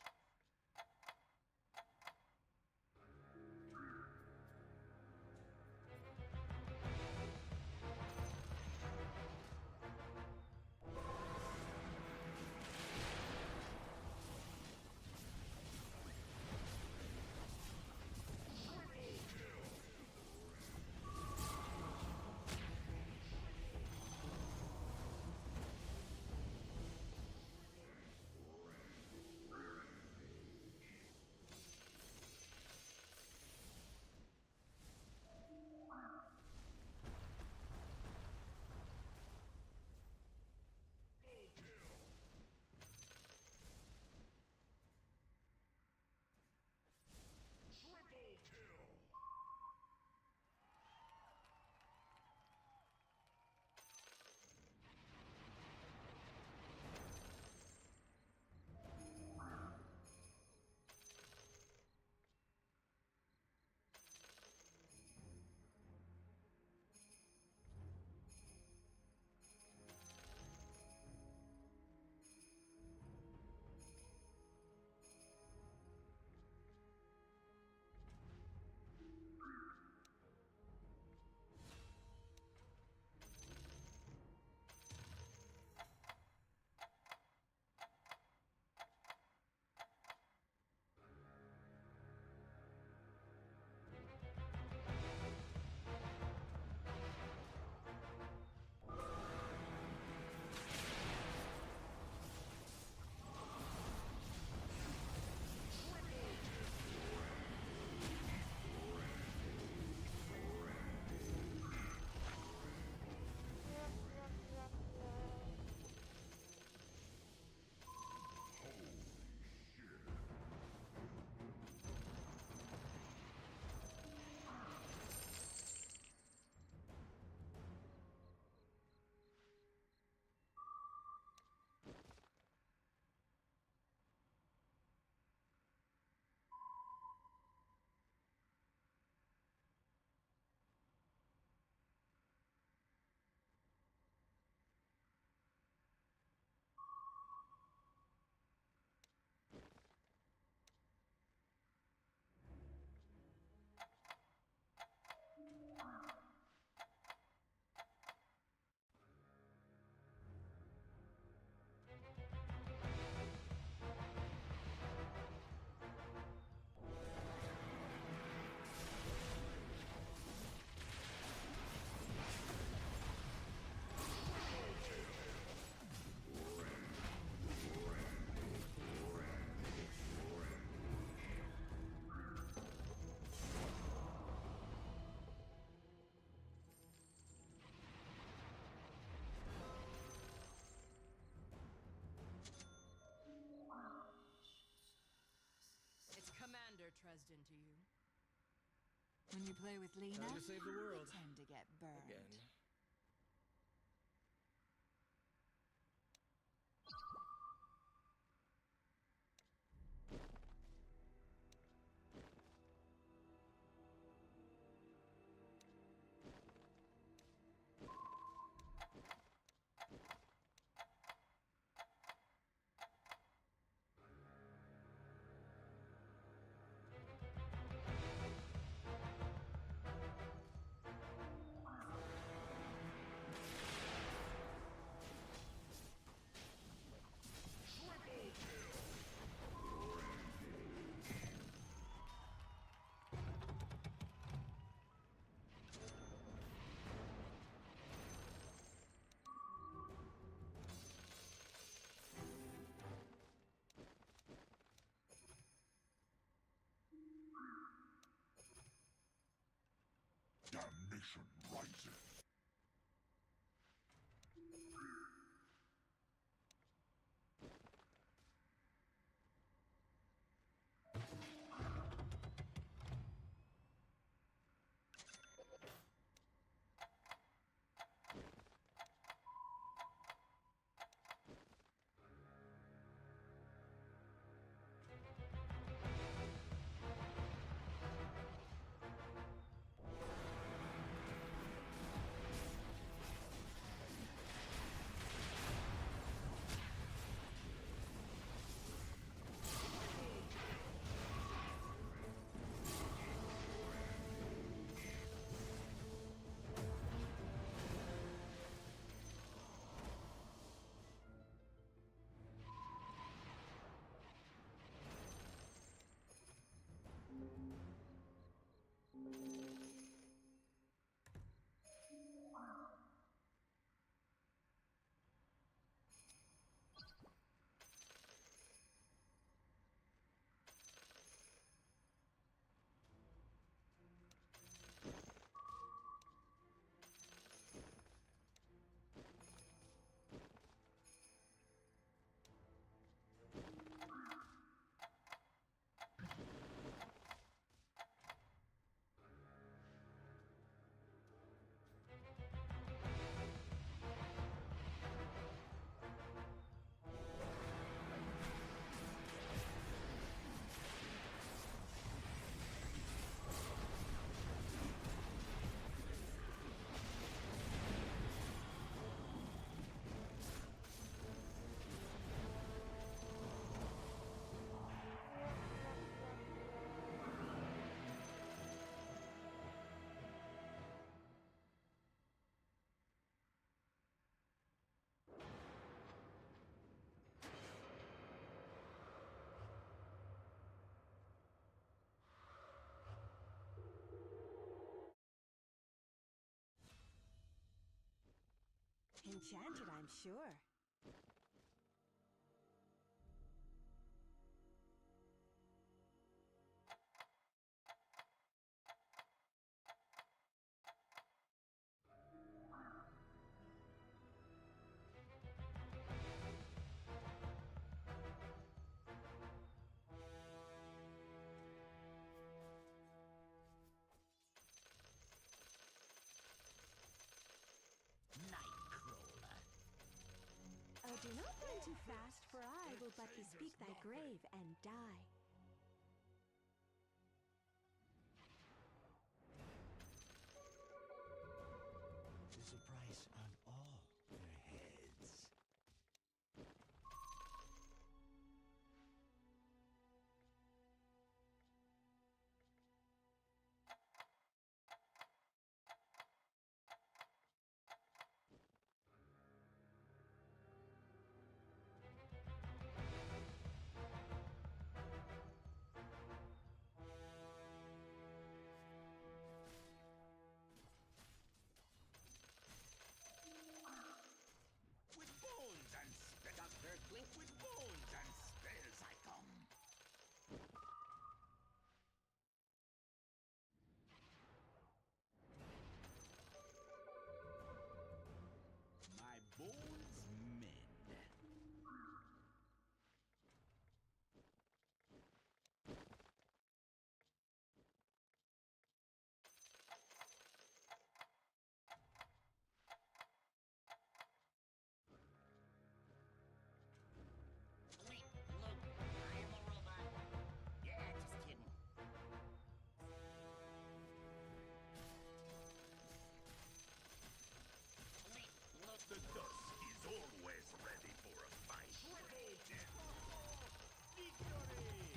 It's Commander Tresden to you. When you play with Lena, Time to save the world. you tend to get burned. Again. Enchanted, I'm sure. Nightcrawler. Oh, do not run too fast, for I will but bespeak thy grave and die. There's a price on all their heads. With bones and spells. Dr. Clink. With bones and spells I come. My bones mend. Wait, look, I am a robot. Yeah, just kidding. Wait, look. The dusk is always ready for a fight. Triple death. Victory!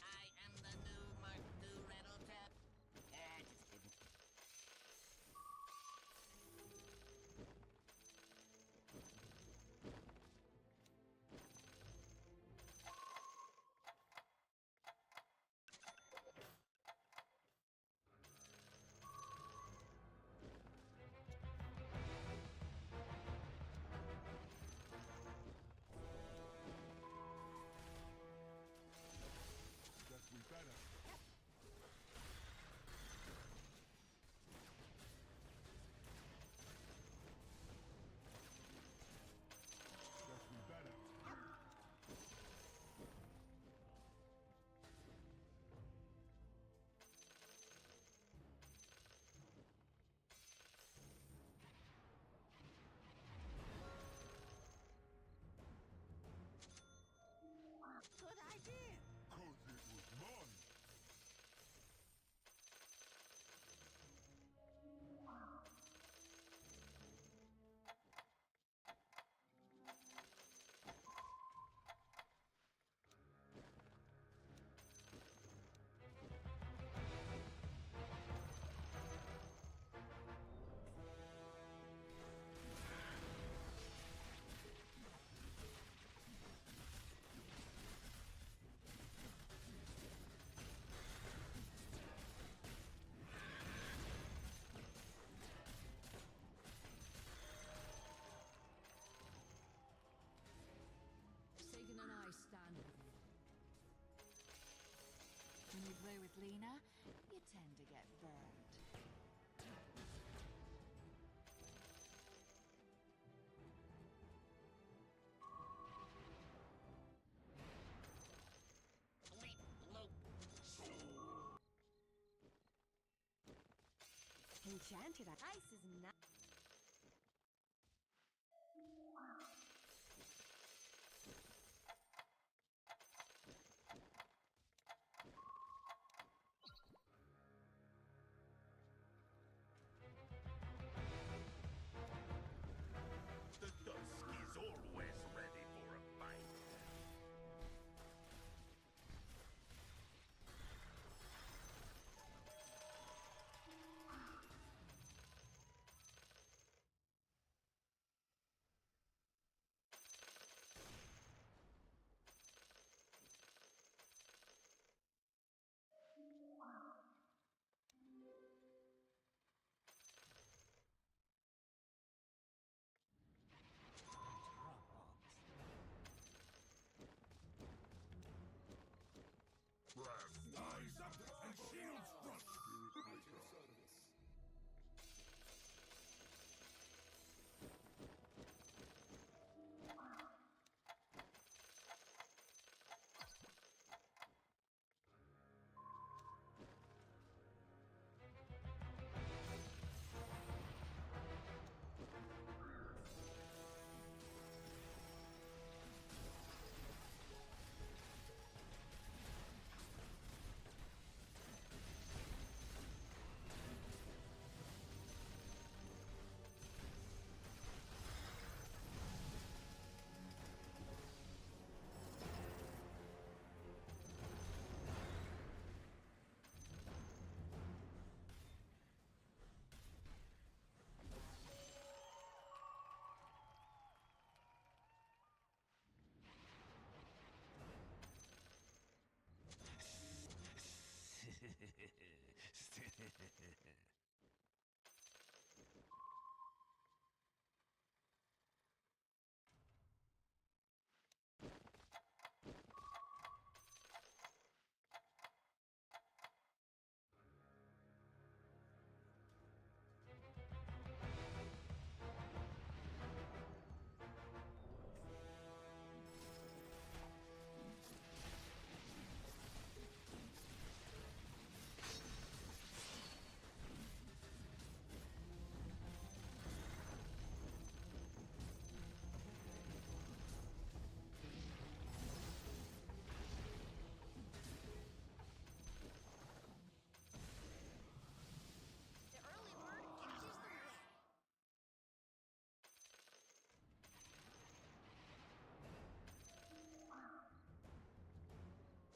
I am the new Mark II Rattletap. Yeah, just kidding. Guess we better. Guess we better. Good idea. 'Cause it was mine. Sagan and I stand with you. When you play with Lena, you tend to get burned. Wait, look. Enchanted, ice is not. The dusk is always ready for a fight.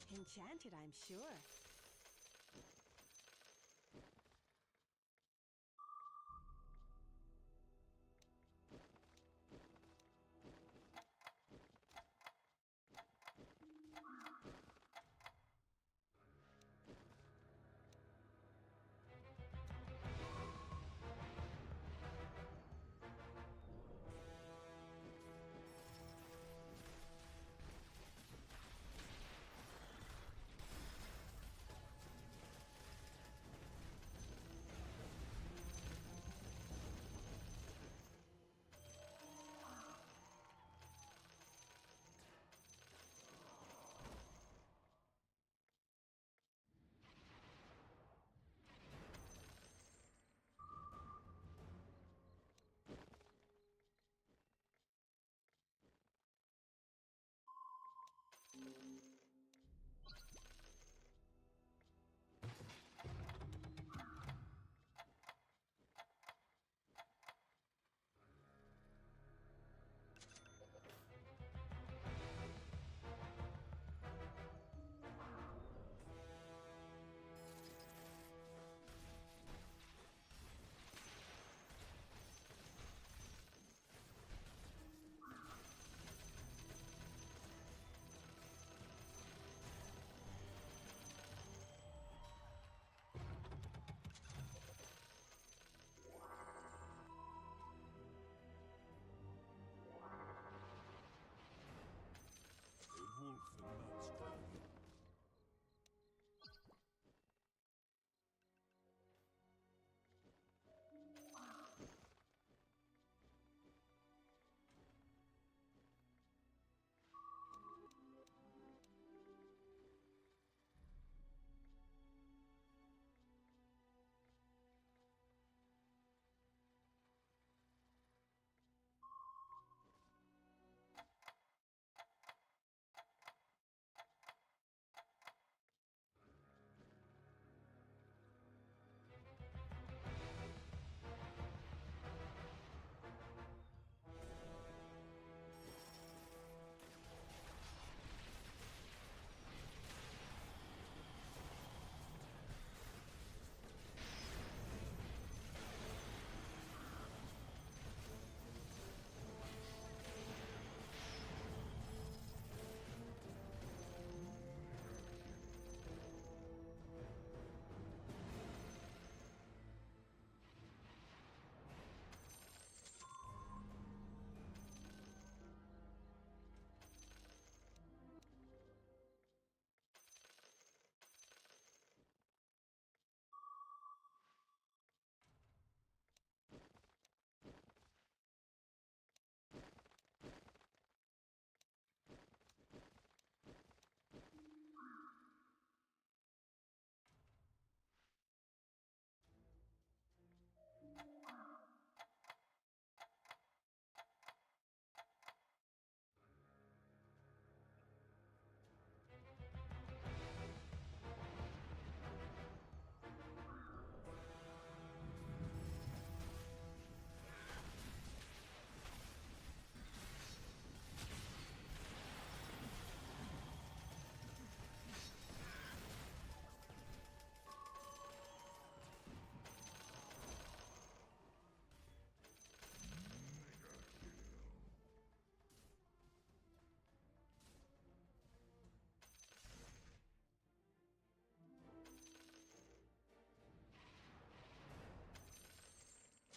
Enchanted, I'm sure. A wolf and nuts trap.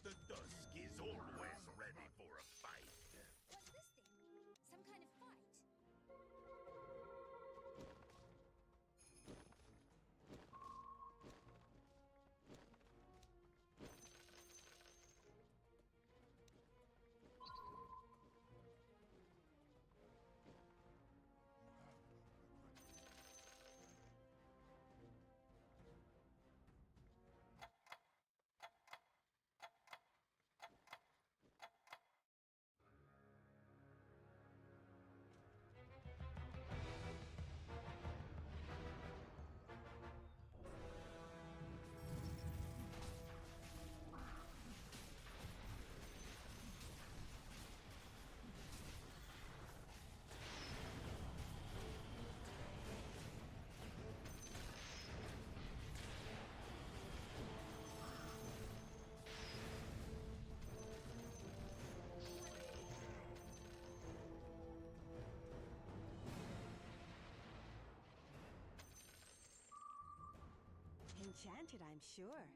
The dusk is always ready for a fight. What's this thing? Some kind of fight? enchanted, I'm sure.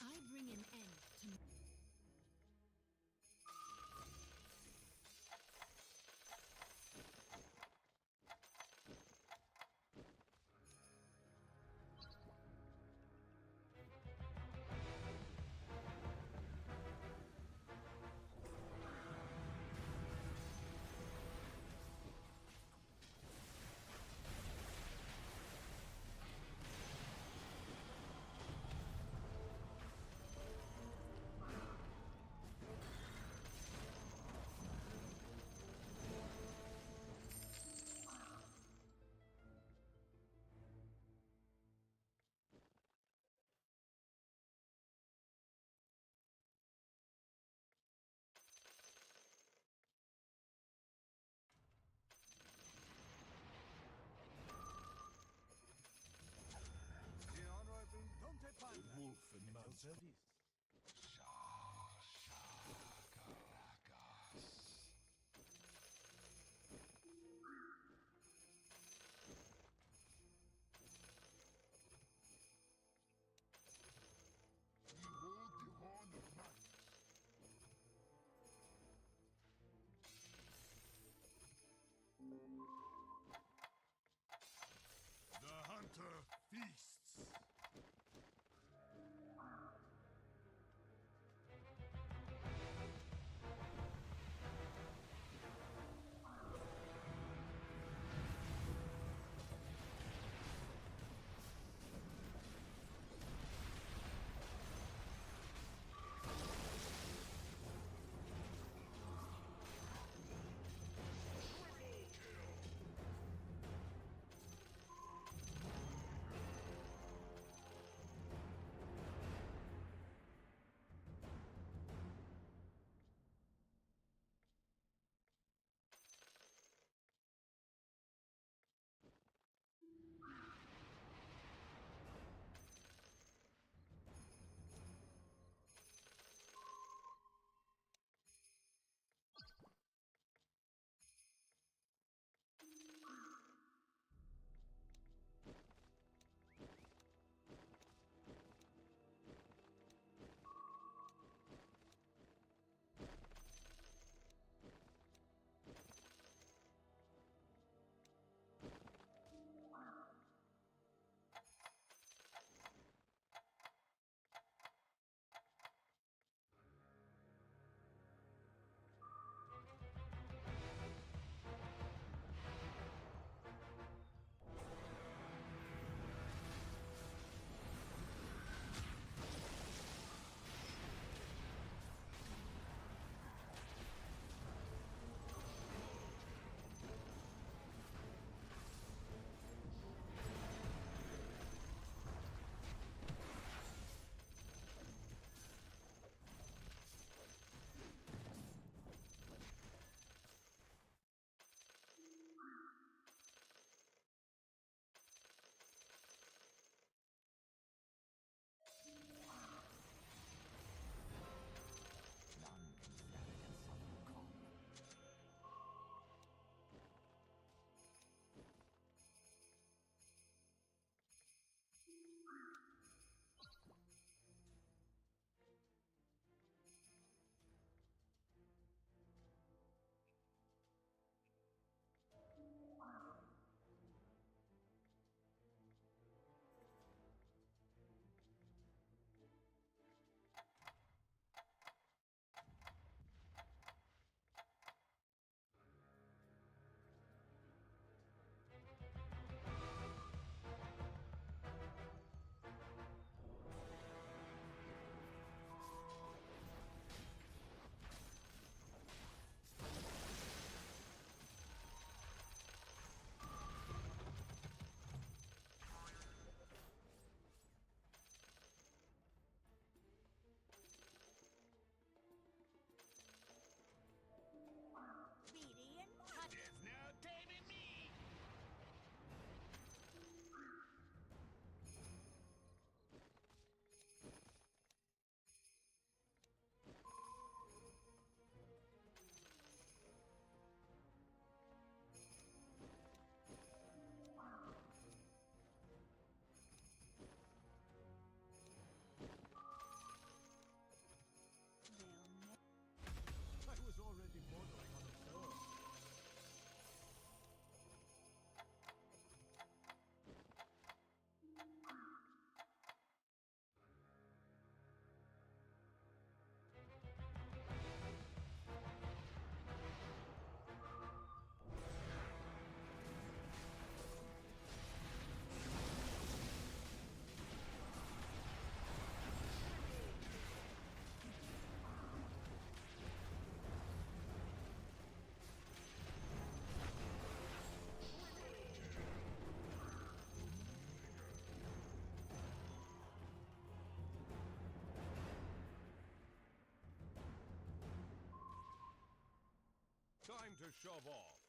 I bring an end to The Honorable Dante Panda. Wolf in my service. Behold the horn of might. The hunter feasts. to shove off.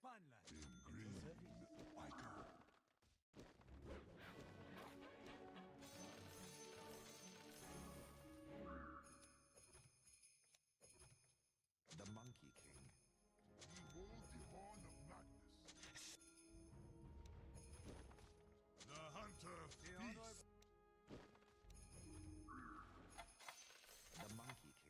Spineless. In green, I go. The Monkey King. Behold the horn of madness. The hunter feasts. The Monkey King.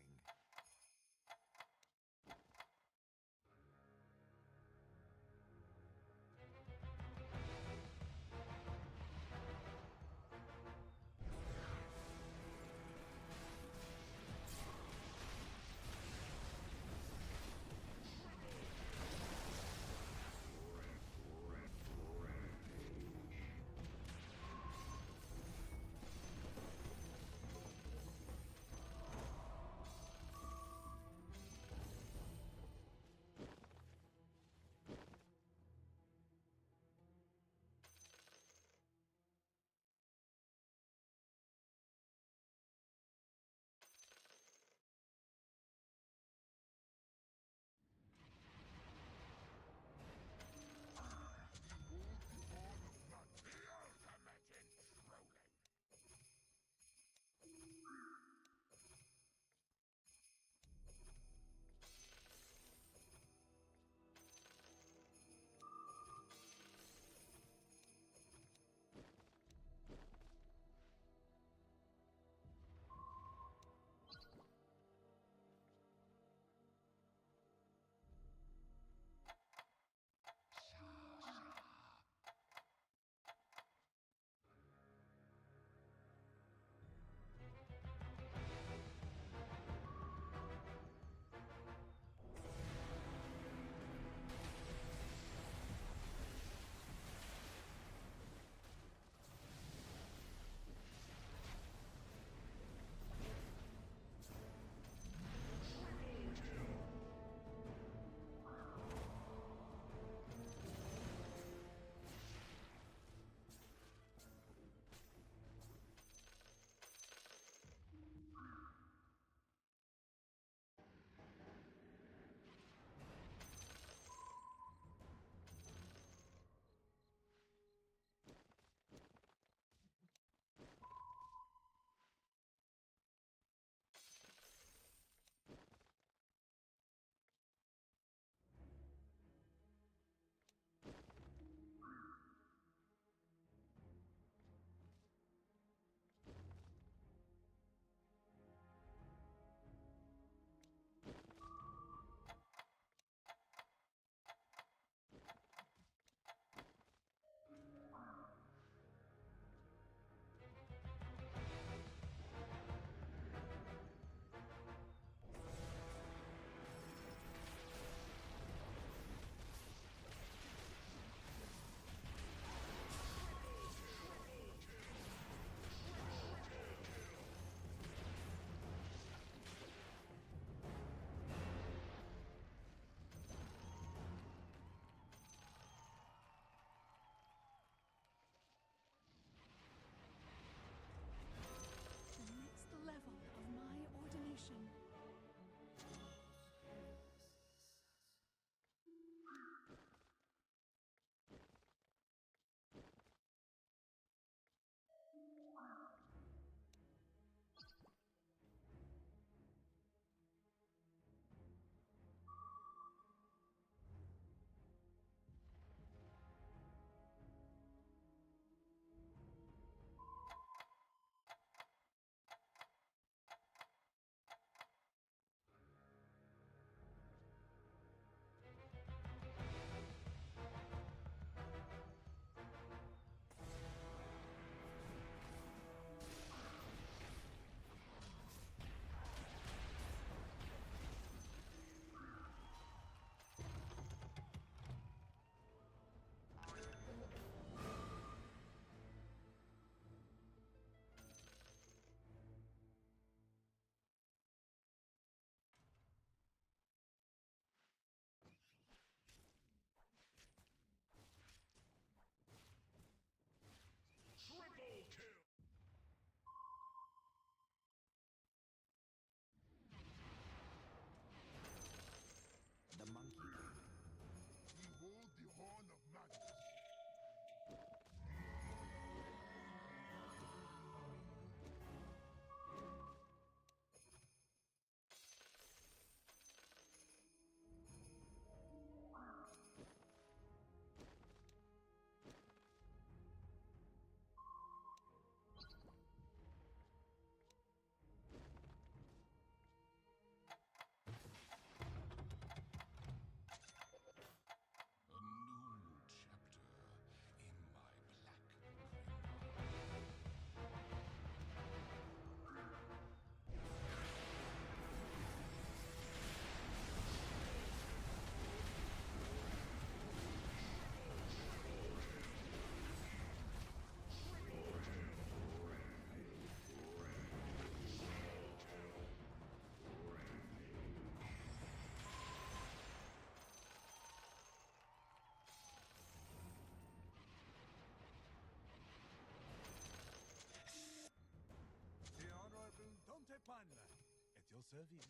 your service.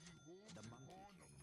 The monkey king.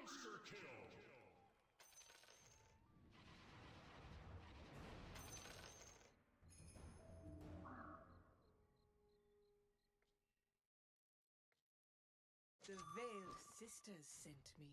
Monster kill! The Veiled Sisters sent me.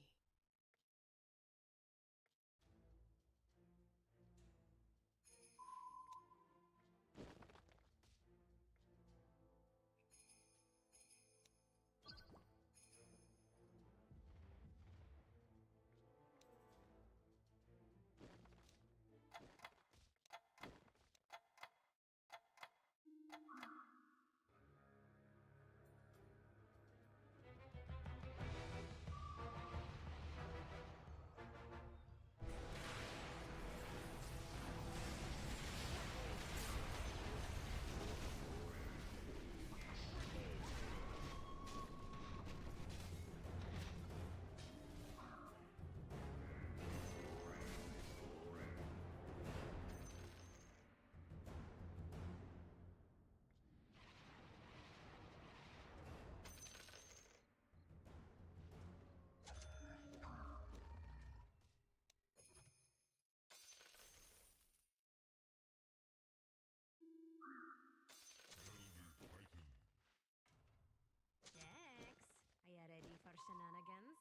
Dex, are you ready for shenanigans?